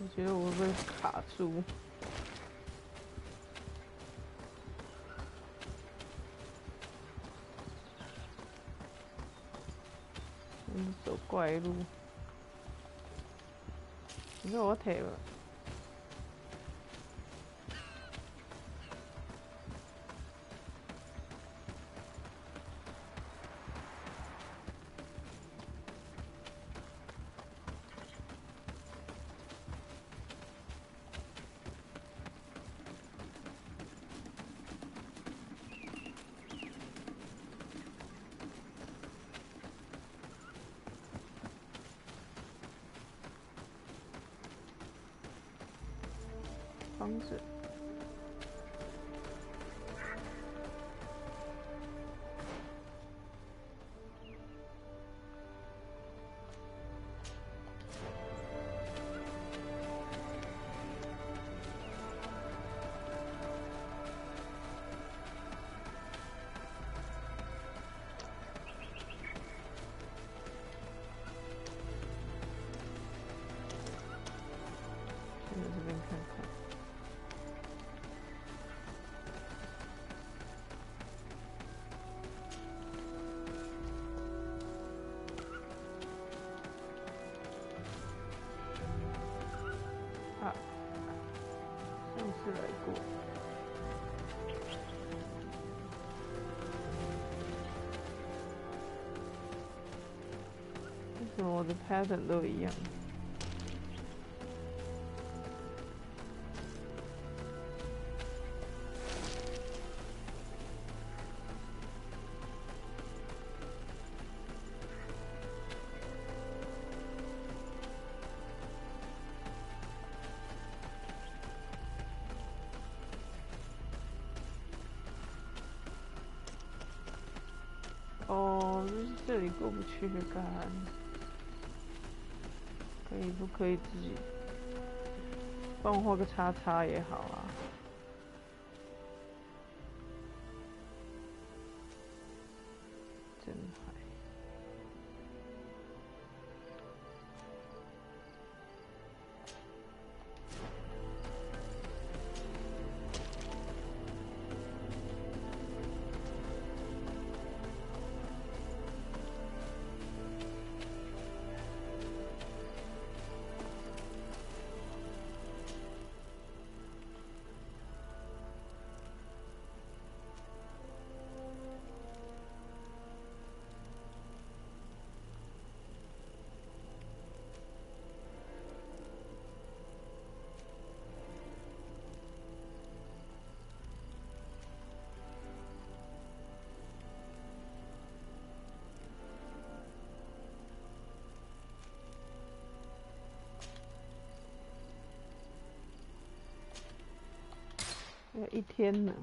我觉得我会被卡住。走怪路。你说我腿了？方式。先在这边看看。啊，上次来过。为什么我的 pattern 都一样？哦，就是这里过不去的干，可以不可以自己帮我画个叉叉也好啊？真坏。还有1天呢。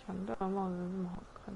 强大的帽子这么好看。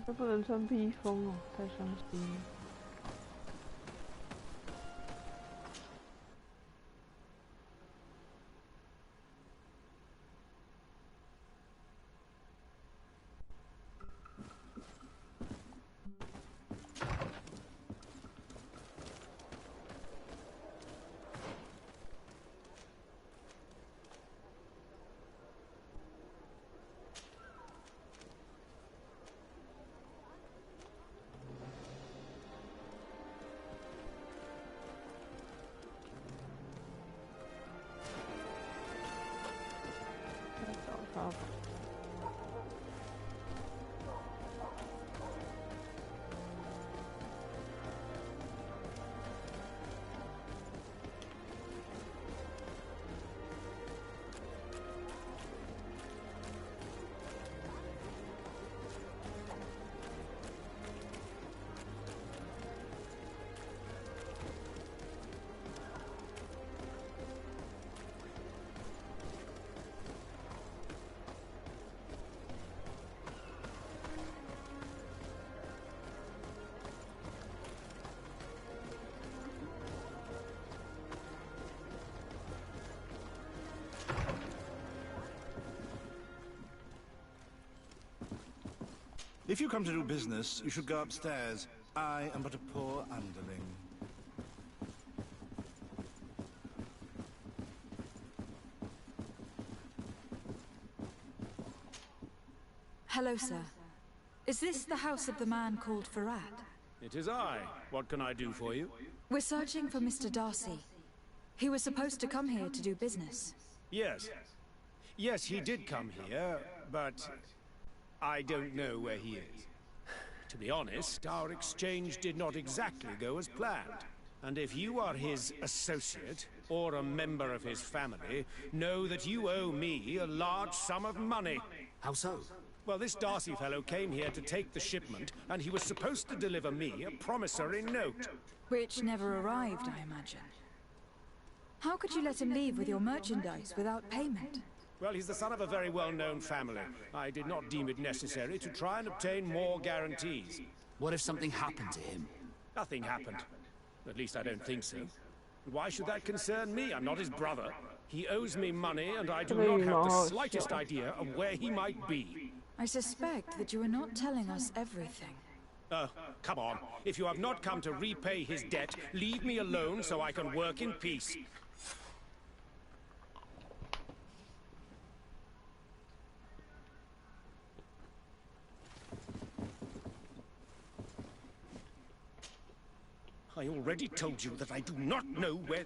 这不能穿披风哦，太伤心了。If you come to do business, you should go upstairs. I am but a poor underling. Hello, sir. Is this the house of the man called Farad? It is I. What can I do for you? We're searching for Mr. Darcy. He was supposed to come here to do business. Yes. Yes, he did come here, but I don't know where he is. To be honest, our exchange did not exactly go as planned. And if you are his associate, or a member of his family, know that you owe me a large sum of money. How so? Well, this Darcy fellow came here to take the shipment, and he was supposed to deliver me a promissory note. Which never arrived, I imagine. How could you let him leave with your merchandise without payment? Well, he's the son of a very well-known family. I did not deem it necessary to try and obtain more guarantees. What if something happened to him? Nothing happened. At least I don't think so. Why should that concern me? I'm not his brother. He owes me money, and I do not have the slightest idea of where he might be. I suspect that you are not telling us everything. Come on. If you have not come to repay his debt, leave me alone so I can work in peace. I already told you that I do not know where...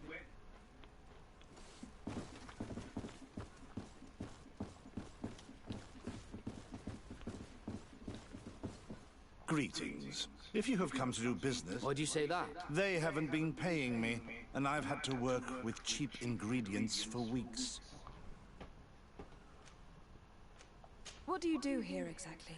Greetings. If you have come to do business... Why'd you say that? They haven't been paying me, and I've had to work with cheap ingredients for weeks. What do you do here exactly?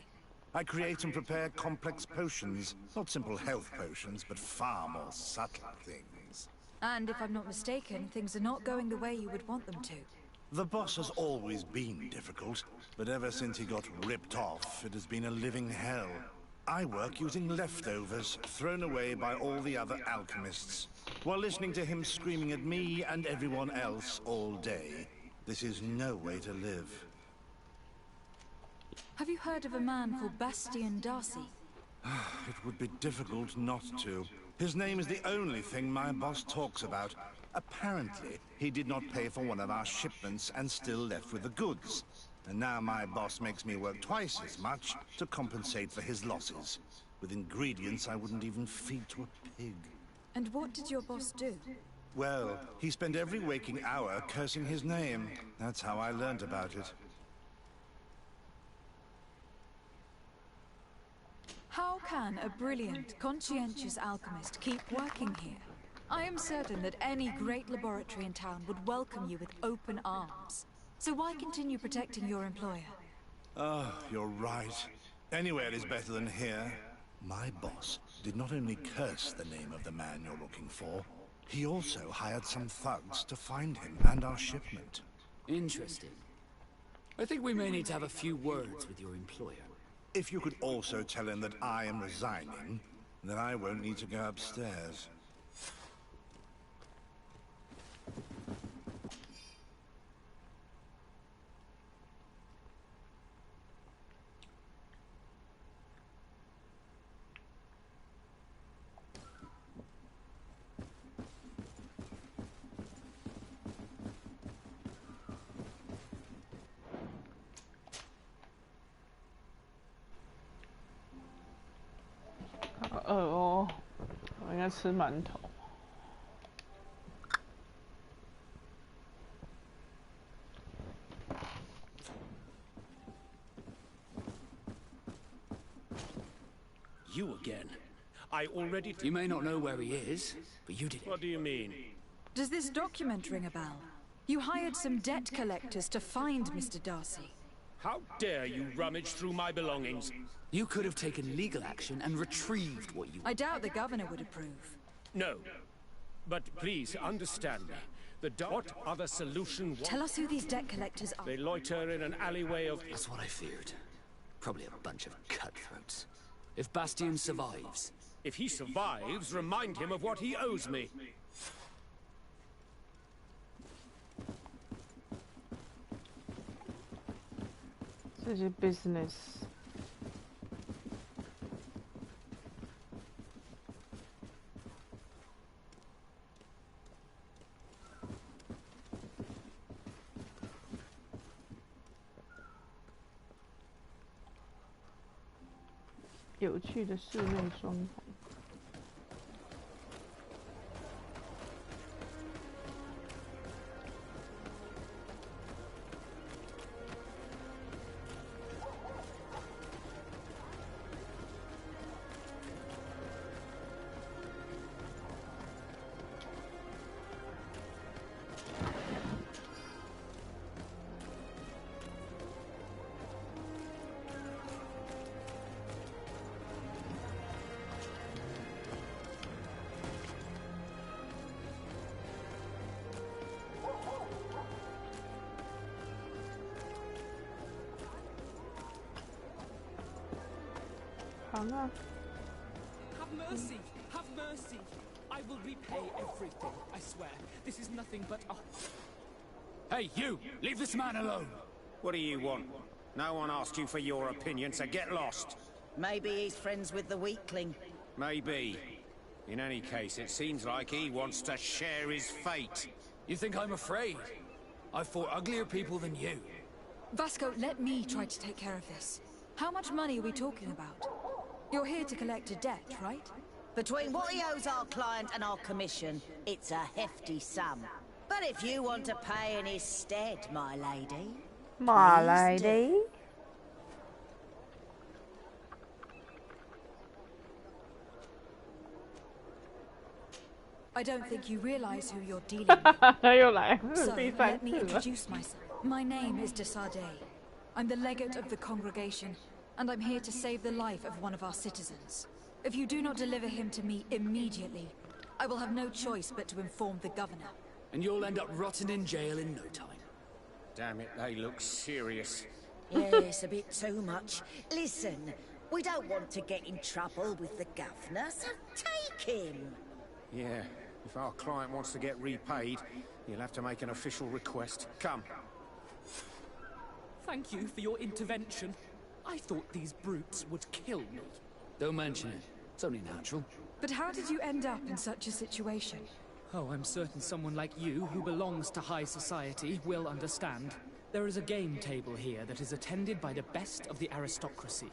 I create and prepare complex potions. Not simple health potions, but far more subtle things. And if I'm not mistaken, things are not going the way you would want them to. The boss has always been difficult, but ever since he got ripped off, it has been a living hell. I work using leftovers, thrown away by all the other alchemists, while listening to him screaming at me and everyone else all day. This is no way to live. Have you heard of a man called Bastian Darcy? It would be difficult not to. His name is the only thing my boss talks about. Apparently, he did not pay for one of our shipments and still left with the goods. And now my boss makes me work twice as much to compensate for his losses. With ingredients I wouldn't even feed to a pig. And what did your boss do? Well, he spent every waking hour cursing his name. That's how I learned about it. How can a brilliant, conscientious alchemist keep working here? I am certain that any great laboratory in town would welcome you with open arms. So why continue protecting your employer? Oh, you're right. Anywhere is better than here. My boss did not only curse the name of the man you're looking for, he also hired some thugs to find him and our shipment. Interesting. I think we may need to have a few words with your employer. If you could also tell him that I am resigning, then I won't need to go upstairs.饿哦，我应该吃馒头。You again? I already... You may not know where he is, but you did it. What do you mean? Does this document ring a bell? You hired some debt collectors to find Mr. Darcy. How dare you rummage through my belongings? You could have taken legal action and retrieved what you... I doubt the governor would approve. No. But please understand me. What other solution... Tell us who these debt collectors are. They loiter in an alleyway of... That's what I feared. Probably a bunch of cutthroats. If Bastian survives... If he survives, remind him of what he owes me.这些 business。有趣的室内装潢。Have mercy! Have mercy! I will repay everything, I swear. This is nothing but a... Hey, you! Leave this man alone! What do you want? No one asked you for your opinion, so get lost. Maybe he's friends with the weakling. Maybe. In any case, it seems like he wants to share his fate. You think I'm afraid? I've fought uglier people than you. Vasco, let me try to take care of this. How much money are we talking about? You're here to collect a debt, right? Between what he owes our client and our commission, it's a hefty sum. But if you want to pay in his stead, my lady... My lady? I don't think you realize who you're dealing with. So, let me introduce myself. My name is de Sardet. I'm the legate of the congregation, and I'm here to save the life of one of our citizens. If you do not deliver him to me immediately, I will have no choice but to inform the governor. And you'll end up rotting in jail in no time. Damn it, they look serious. Yes, a bit too much. Listen, we don't want to get in trouble with the governor, so take him. Yeah, if our client wants to get repaid, you'll have to make an official request. Come. Thank you for your intervention. I thought these brutes would kill me. Don't mention it. It's only natural. But how did you end up in such a situation? Oh, I'm certain someone like you, who belongs to high society, will understand. There is a game table here that is attended by the best of the aristocracy.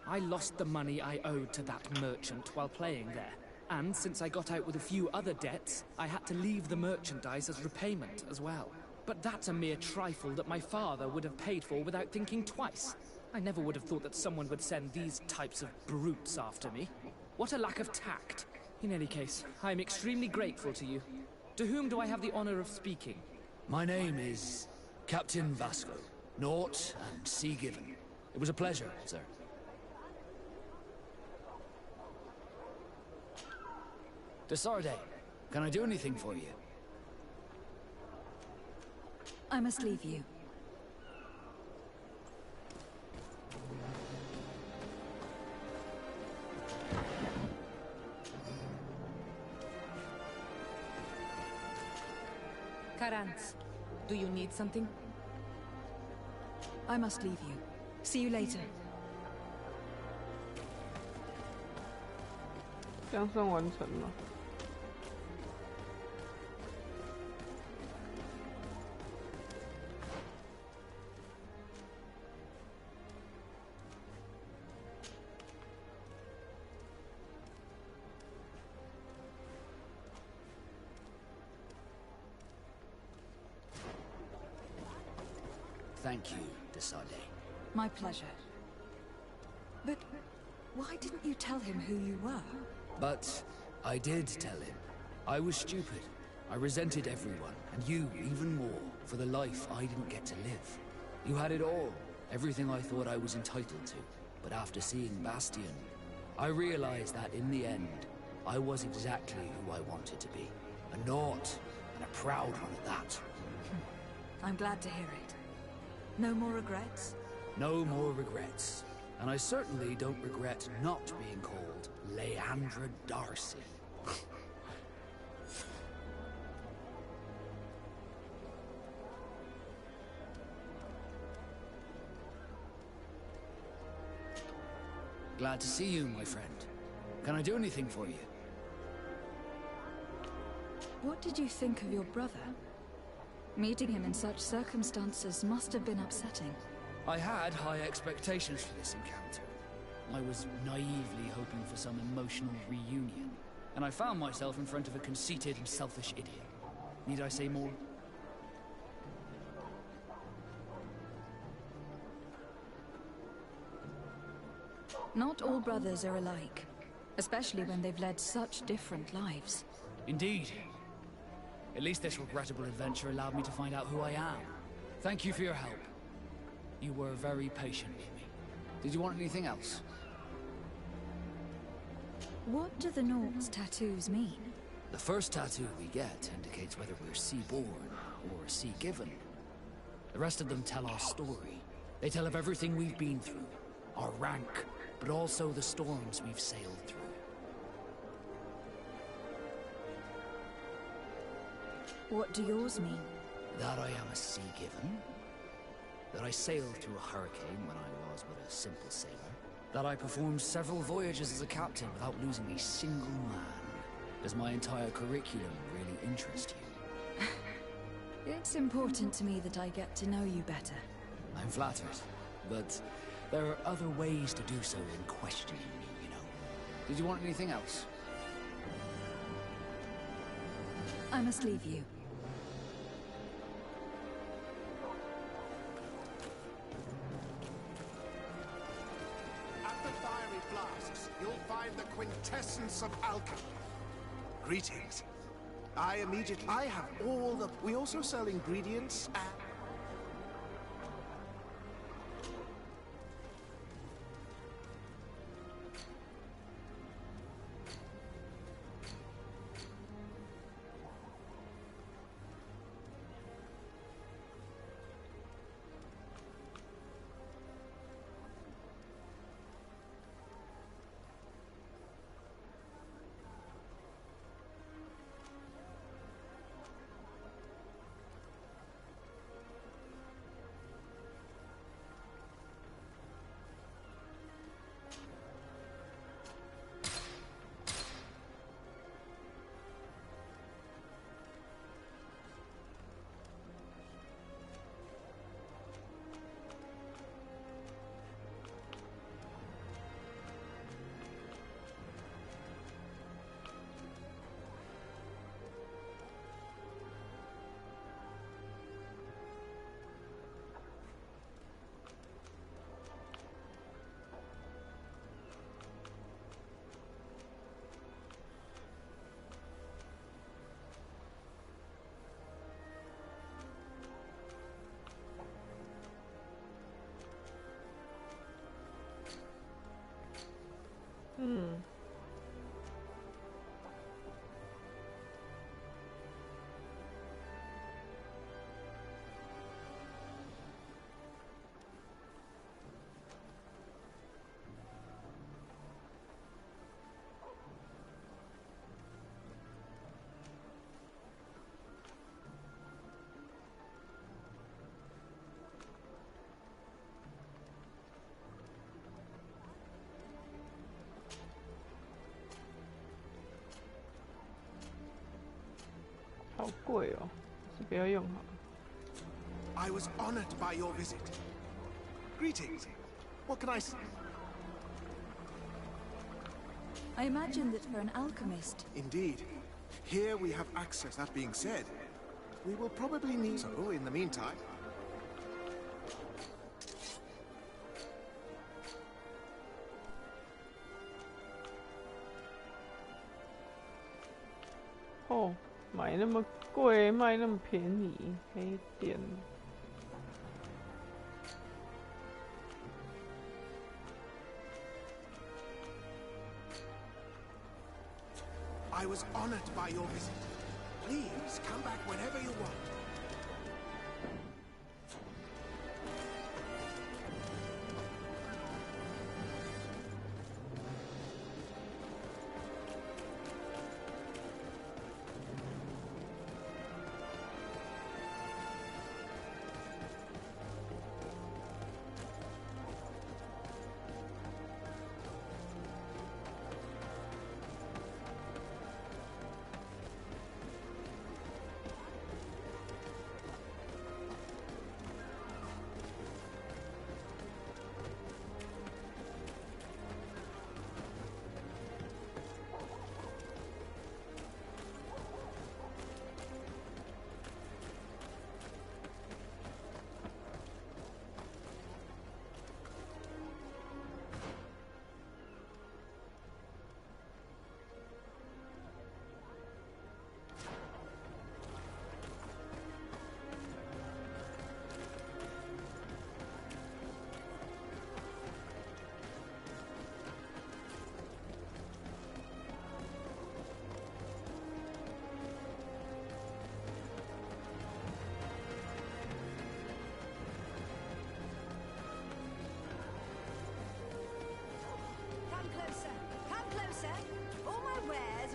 I lost the money I owed to that merchant while playing there. And since I got out with a few other debts, I had to leave the merchandise as repayment as well. But that's a mere trifle that my father would have paid for without thinking twice. I never would have thought that someone would send these types of brutes after me. What a lack of tact. In any case, I am extremely grateful to you. To whom do I have the honor of speaking? My name is Captain Vasco. Naught and Sea Given. It was a pleasure, sir. De Sardet, can I do anything for you? I must leave you. Karantz, do you need something? I must leave you. See you later. 这样算完成吗？ Thank you, de Sardet. My pleasure. But why didn't you tell him who you were? But I did tell him. I was stupid. I resented everyone, and you even more, for the life I didn't get to live. You had it all, everything I thought I was entitled to. But after seeing Bastion, I realized that in the end, I was exactly who I wanted to be. A naught, and a proud one at that. I'm glad to hear it. No more regrets? No more regrets. And I certainly don't regret not being called Leandra Darcy. Glad to see you, my friend. Can I do anything for you? What did you think of your brother? Meeting him in such circumstances must have been upsetting. I had high expectations for this encounter. I was naively hoping for some emotional reunion, and I found myself in front of a conceited and selfish idiot. Need I say more? Not all brothers are alike, especially when they've led such different lives. Indeed. At least this regrettable adventure allowed me to find out who I am. Thank you for your help. You were very patient with me. Did you want anything else? What do the Naught's tattoos mean? The first tattoo we get indicates whether we're sea-born or sea-given. The rest of them tell our story. They tell of everything we've been through, our rank, but also the storms we've sailed through. What do yours mean? That I am a sea-given. That I sailed through a hurricane when I was but a simple sailor. That I performed several voyages as a captain without losing a single man. Does my entire curriculum really interest you? It's important to me that I get to know you better. I'm flattered, but there are other ways to do so than questioning me, you know. Did you want anything else? I must leave you. At the fiery flasks, you'll find the quintessence of alchemy. Greetings. I have all the... We also sell ingredients and...好贵哦，是不要用好了。I was honored by your visit. Greetings. What can I say? I imagine that for an alchemist... Indeed. Here we have access. That being said, we will probably need... So, in the meantime...哦，买那么贵，卖那么便宜，黑店。I was honored by your visit. Please come back whenever you want.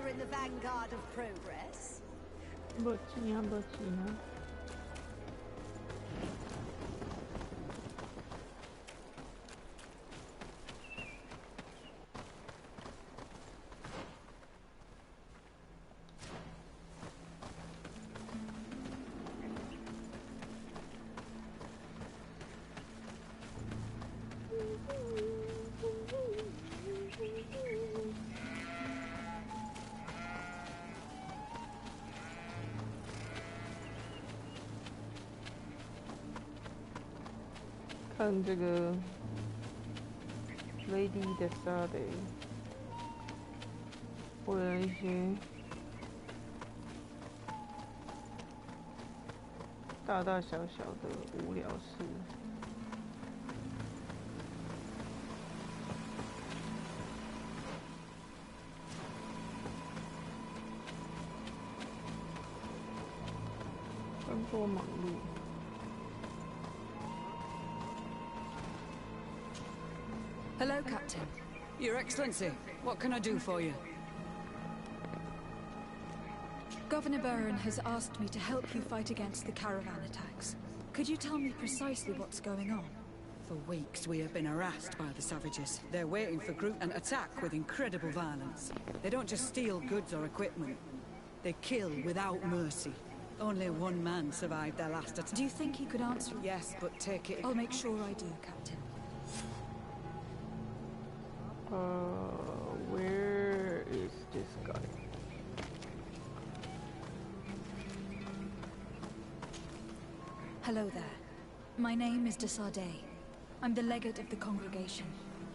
In the vanguard of progress. 没钱啊，没钱啊！看这个 Lady 的沙雷，为了一些大大小小的无聊事。奔波忙碌。Hello, Captain. Your Excellency, what can I do for you? Governor Baron has asked me to help you fight against the caravan attacks. Could you tell me precisely what's going on? For weeks we have been harassed by the savages. They're waiting for group and attack with incredible violence. They don't just steal goods or equipment. They kill without mercy. Only one man survived their last attack. Do you think he could answer? Yes, but take it... I'll make sure I do, Captain. Where is this guy? Hello there. My name is de Sardet. I'm the legate of the congregation.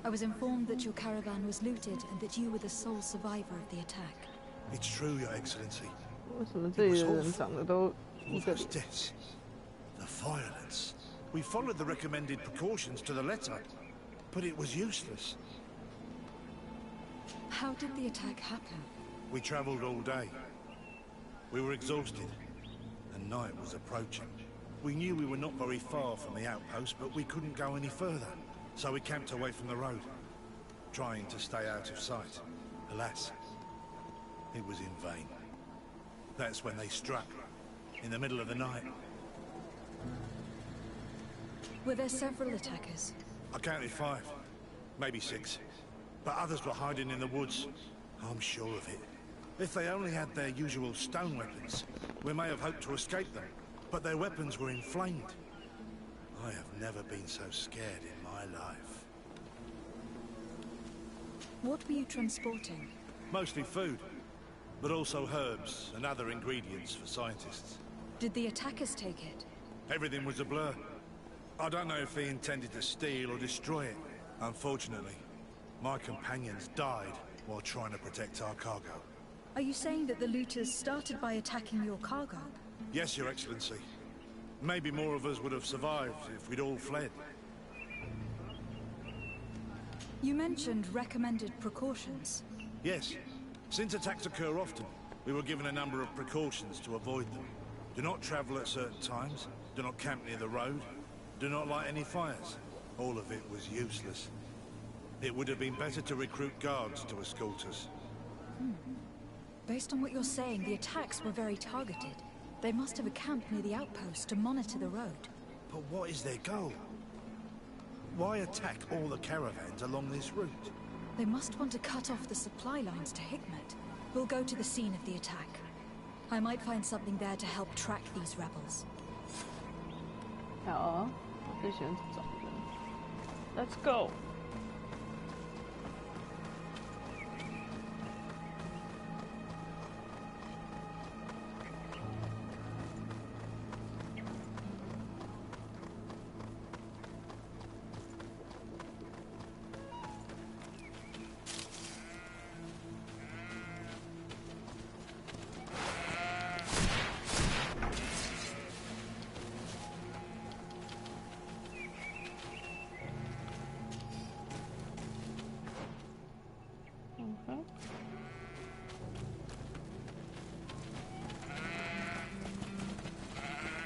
I was informed that your caravan was looted and that you were the sole survivor of the attack. It's true, Your Excellency. 为什么这里的人长得都一个脸？ The violence. We followed the recommended precautions to the letter, but it was useless. How did the attack happen? We traveled all day. We were exhausted, and night was approaching. We knew we were not very far from the outpost, but we couldn't go any further, so we camped away from the road, trying to stay out of sight. Alas, it was in vain. That's when they struck, in the middle of the night. Were there several attackers? I counted 5, maybe 6. But others were hiding in the woods. I'm sure of it. If they only had their usual stone weapons, we may have hoped to escape them. But their weapons were inflamed. I have never been so scared in my life. What were you transporting? Mostly food, but also herbs and other ingredients for scientists. Did the attackers take it? Everything was a blur. I don't know if they intended to steal or destroy it. Unfortunately, my companions died while trying to protect our cargo. Are you saying that the looters started by attacking your cargo? Yes, Your Excellency. Maybe more of us would have survived if we'd all fled. You mentioned recommended precautions. Yes. Since attacks occur often, we were given a number of precautions to avoid them. Do not travel at certain times. Do not camp near the road. Do not light any fires. All of it was useless. It would have been better to recruit guards to escort us. Based on what you're saying, the attacks were very targeted. They must have a camp near the outpost to monitor the road. But what is their goal? Why attack all the caravans along this route? They must want to cut off the supply lines to Hikmet. We'll go to the scene of the attack. I might find something there to help track these rebels. 好啊，我最喜欢找人。Let's go.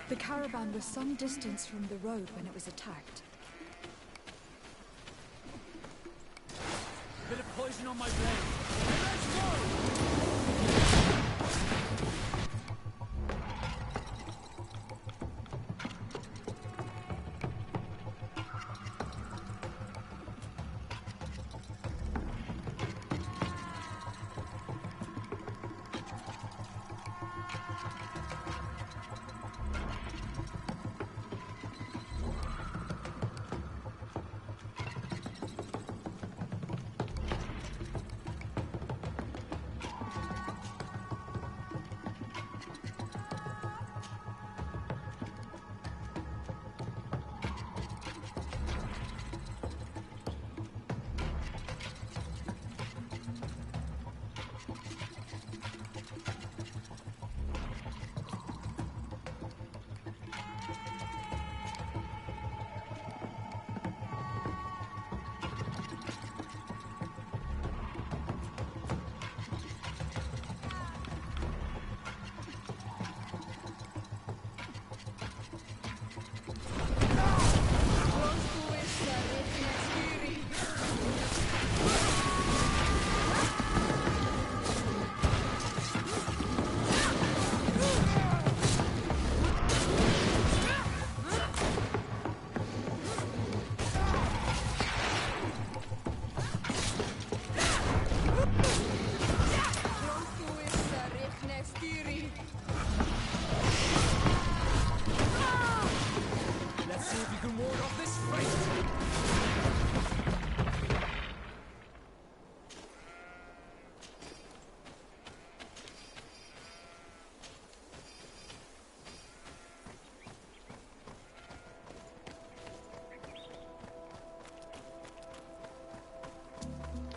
The caravan was some distance from the road when it was attacked. Bit of poison on my blade. Let's go!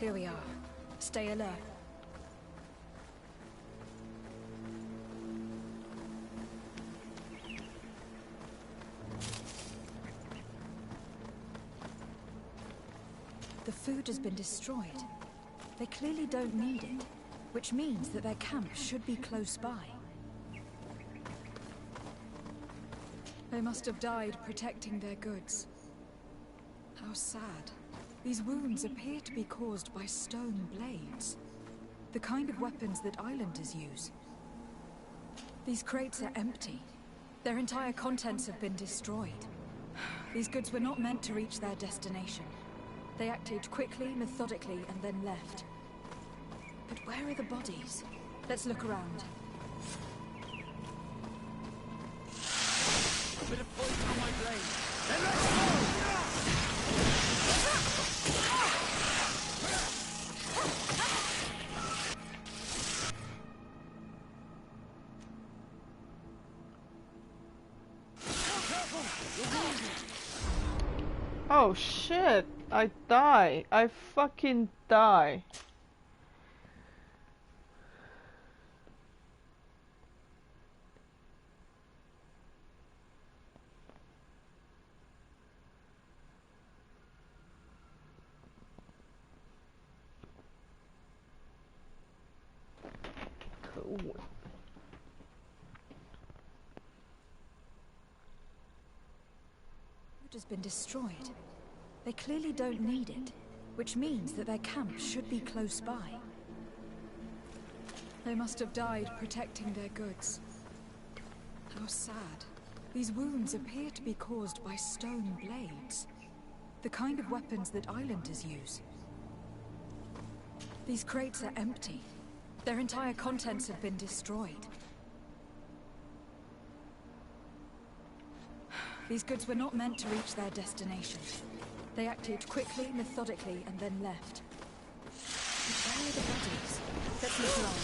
Here we are. Stay alert. The food has been destroyed. They clearly don't need it, which means that their camp should be close by. They must have died protecting their goods. How sad. These wounds appear to be caused by stone blades, the kind of weapons that islanders use. These crates are empty. Their entire contents have been destroyed. These goods were not meant to reach their destination. They acted quickly, methodically, and then left. But where are the bodies? Let's look around. A bit of poison on my blade. Then let's go! Oh shit! I die. I fucking die. Cool. Has been destroyed. They clearly don't need it, which means that their camp should be close by. They must have died protecting their goods. How sad. These wounds appear to be caused by stone blades, the kind of weapons that islanders use. These crates are empty. Their entire contents have been destroyed. These goods were not meant to reach their destination. They acted quickly, methodically, and then left. But where are the bodies? Let's look around.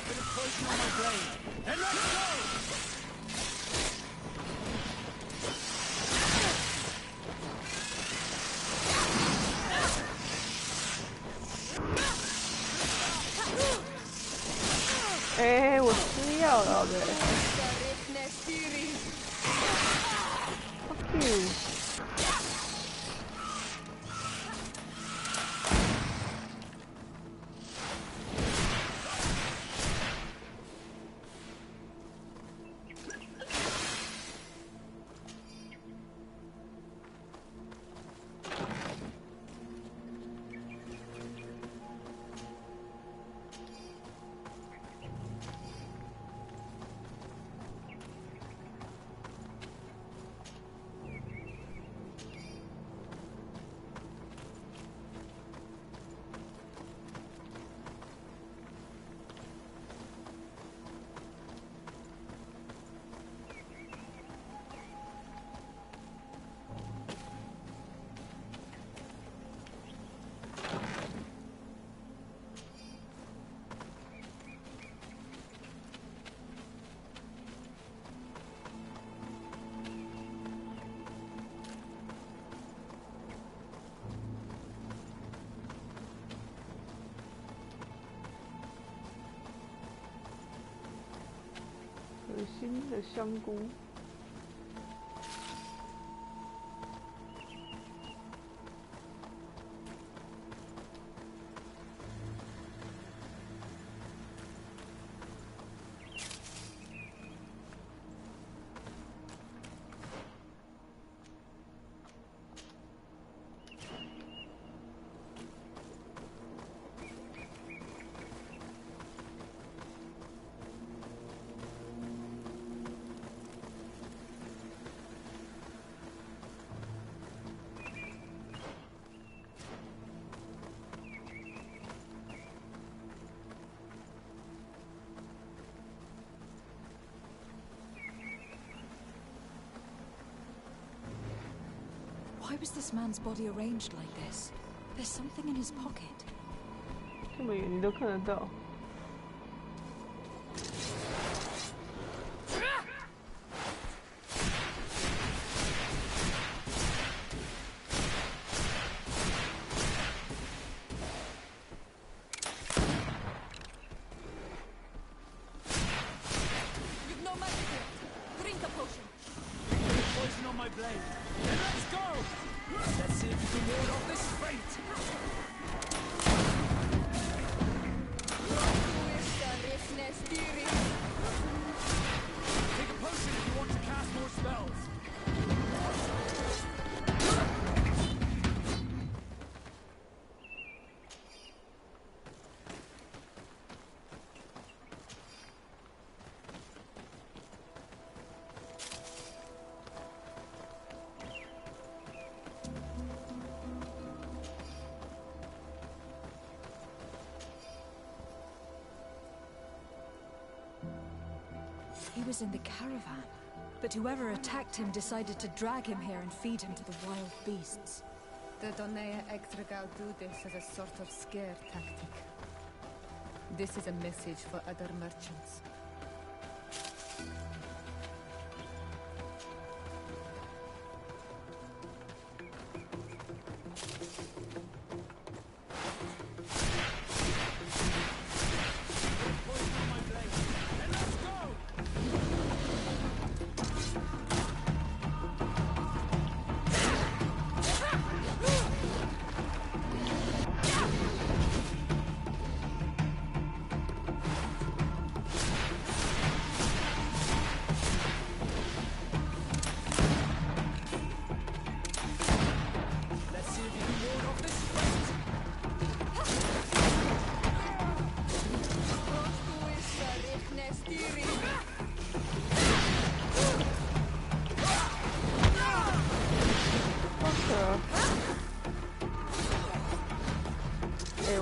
Bit of poison on my blade. Then let's go!哎，我吃药了，对。Fuck you.恶心的香菇。Why was this man's body arranged like this? There's something in his pocket. 这么远你都看得到。He was in the caravan, but whoever attacked him decided to drag him here and feed him to the wild beasts. The Donea Extragal do this as a sort of scare tactic. This is a message for other merchants.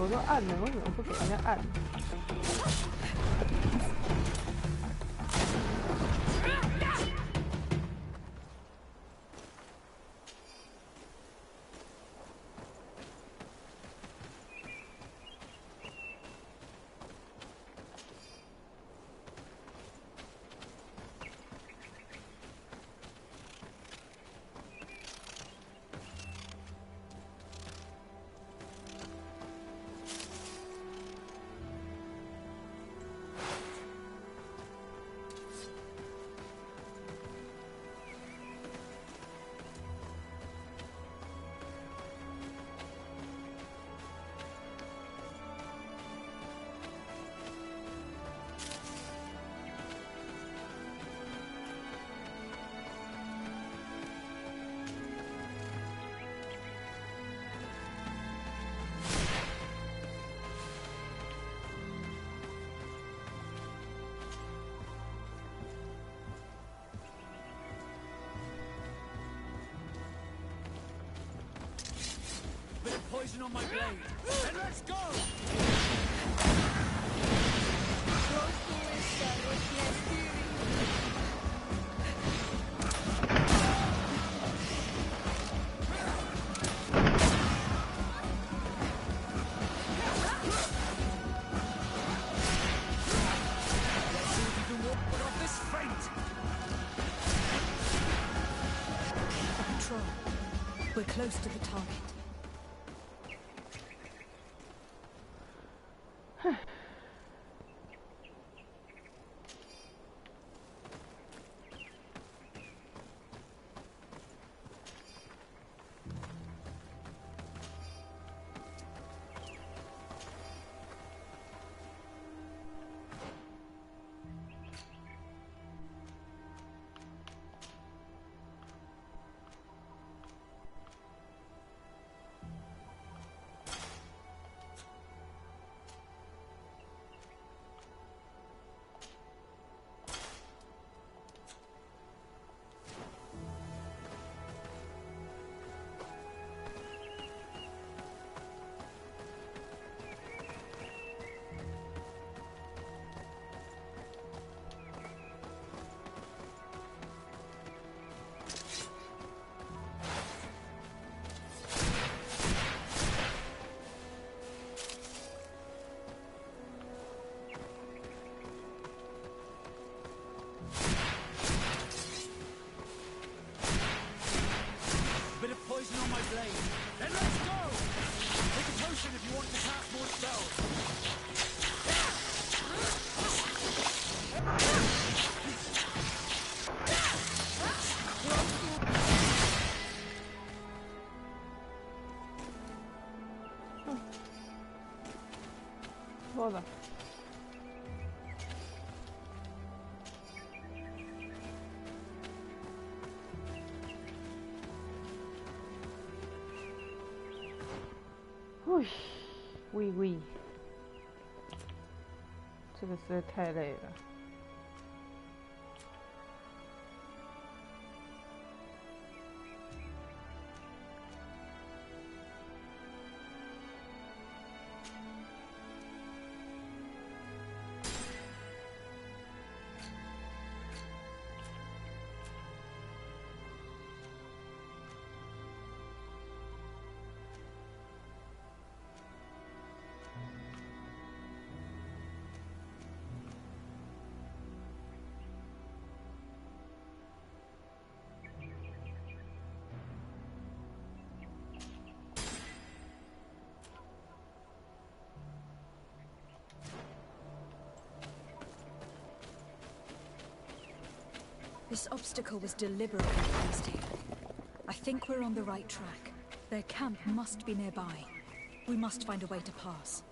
我说按呢，为什么不给人家按？Poison on my blade. Then let's go! Control. We're close to the target. Then let's go! Take a potion if you want to cast more spells. Hold on.喂，这个实在太累了。This obstacle was deliberately placed here. I think we're on the right track. Their camp must be nearby. We must find a way to pass.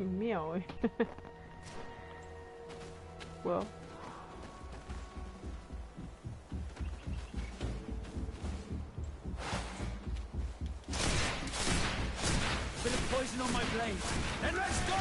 很妙哎。Well. Bit of poison on my blade, and let's go!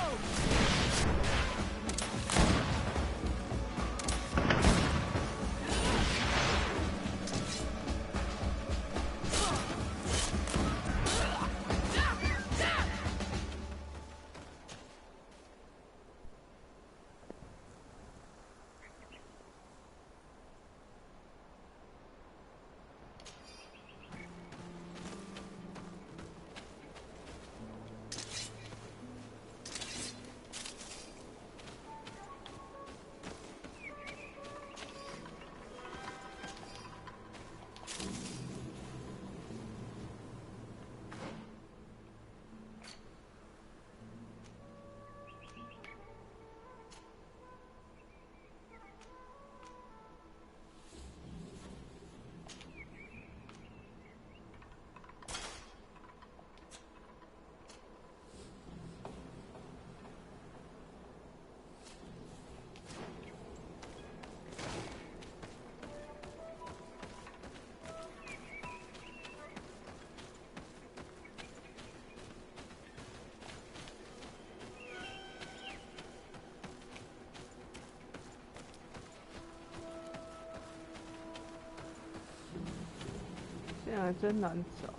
这样还真难找。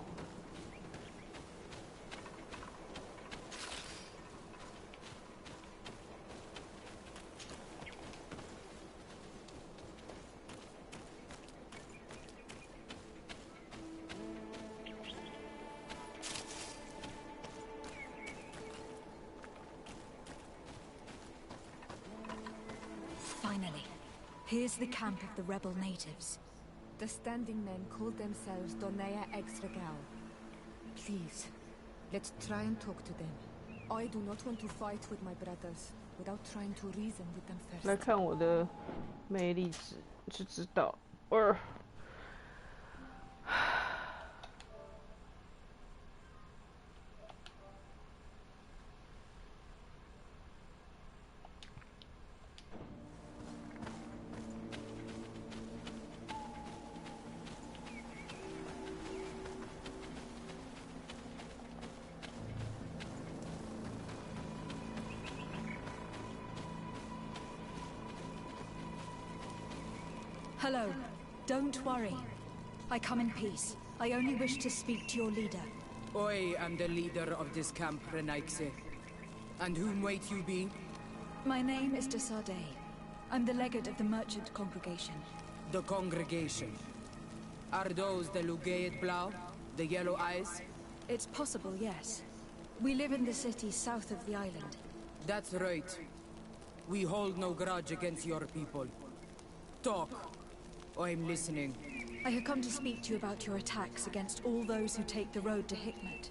Finally, here's the camp of the rebel natives. The standing men call themselves Donea Exregal. Please, let's try and talk to them. I do not want to fight with my brothers without trying to reason with them first. 来看我的魅力值就知道。Hello. Don't worry. I come in peace. I only wish to speak to your leader. I am the leader of this camp, Renaikse. And whom might you be? My name is Desade. I'm the legate of the merchant congregation. The congregation. Are those the Lugaid Blau? The yellow eyes? It's possible, yes. We live in the city south of the island. That's right. We hold no grudge against your people. Talk. I'm listening. I have come to speak to you about your attacks against all those who take the road to Hikmet.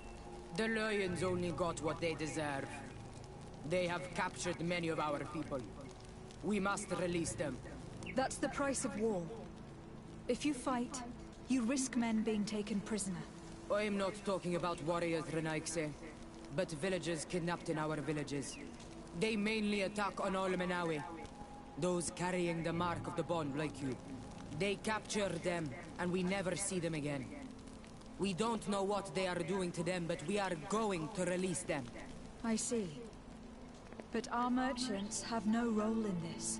The Lions only got what they deserve. They have captured many of our people. We must release them. That's the price of war. If you fight, you risk men being taken prisoner. I'm not talking about warriors, Renaikse, but villagers kidnapped in our villages. They mainly attack on all Menawi, those carrying the mark of the bond like you. They capture them, and we never see them again. We don't know what they are doing to them, but we are going to release them. I see. But our merchants have no role in this.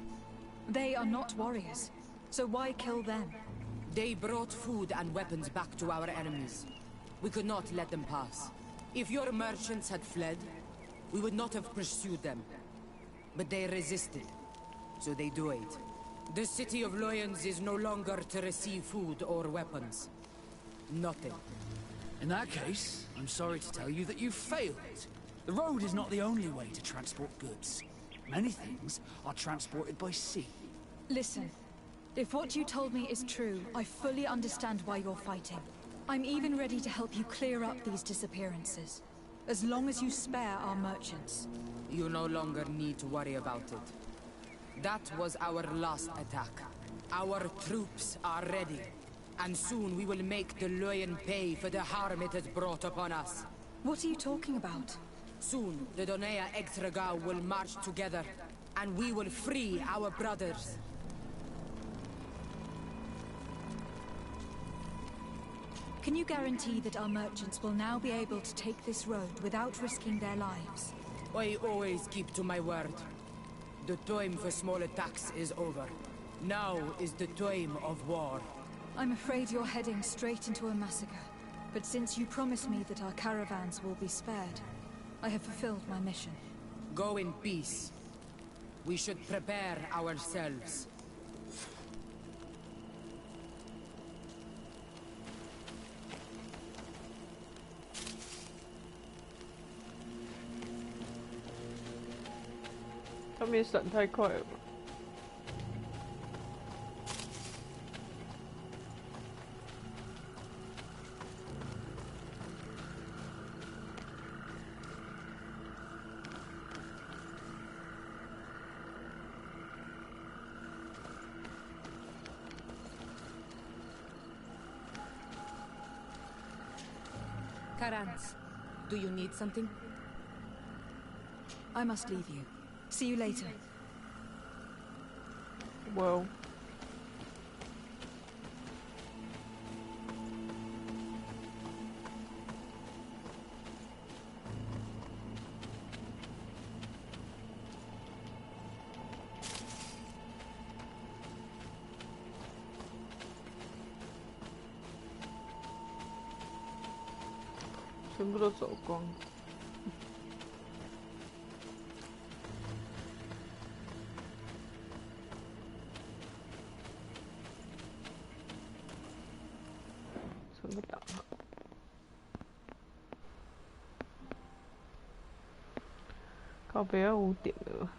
They are not warriors, so why kill them? They brought food and weapons back to our enemies. We could not let them pass. If your merchants had fled, we would not have pursued them. But they resisted, so they do it. The city of Loyans is no longer to receive food or weapons. Nothing. In that case, I'm sorry to tell you that you've failed. The road is not the only way to transport goods. Many things are transported by sea. Listen, if what you told me is true, I fully understand why you're fighting. I'm even ready to help you clear up these disappearances. As long as you spare our merchants. You no longer need to worry about it. That was our last attack. Our troops are ready. And soon we will make the Loyan pay for the harm it has brought upon us. What are you talking about? Soon, the Donea Exregao will march together, and we will free our brothers. Can you guarantee that our merchants will now be able to take this road without risking their lives? I always keep to my word. The time for small attacks is over. Now is the time of war. I'm afraid you're heading straight into a massacre. But since you promised me that our caravans will be spared, I have fulfilled my mission. Go in peace. We should prepare ourselves.他们也闪太快了吧？Karans, do you need something? I must leave you. See you later. Well.全部都走光。存个档。靠北要5点了。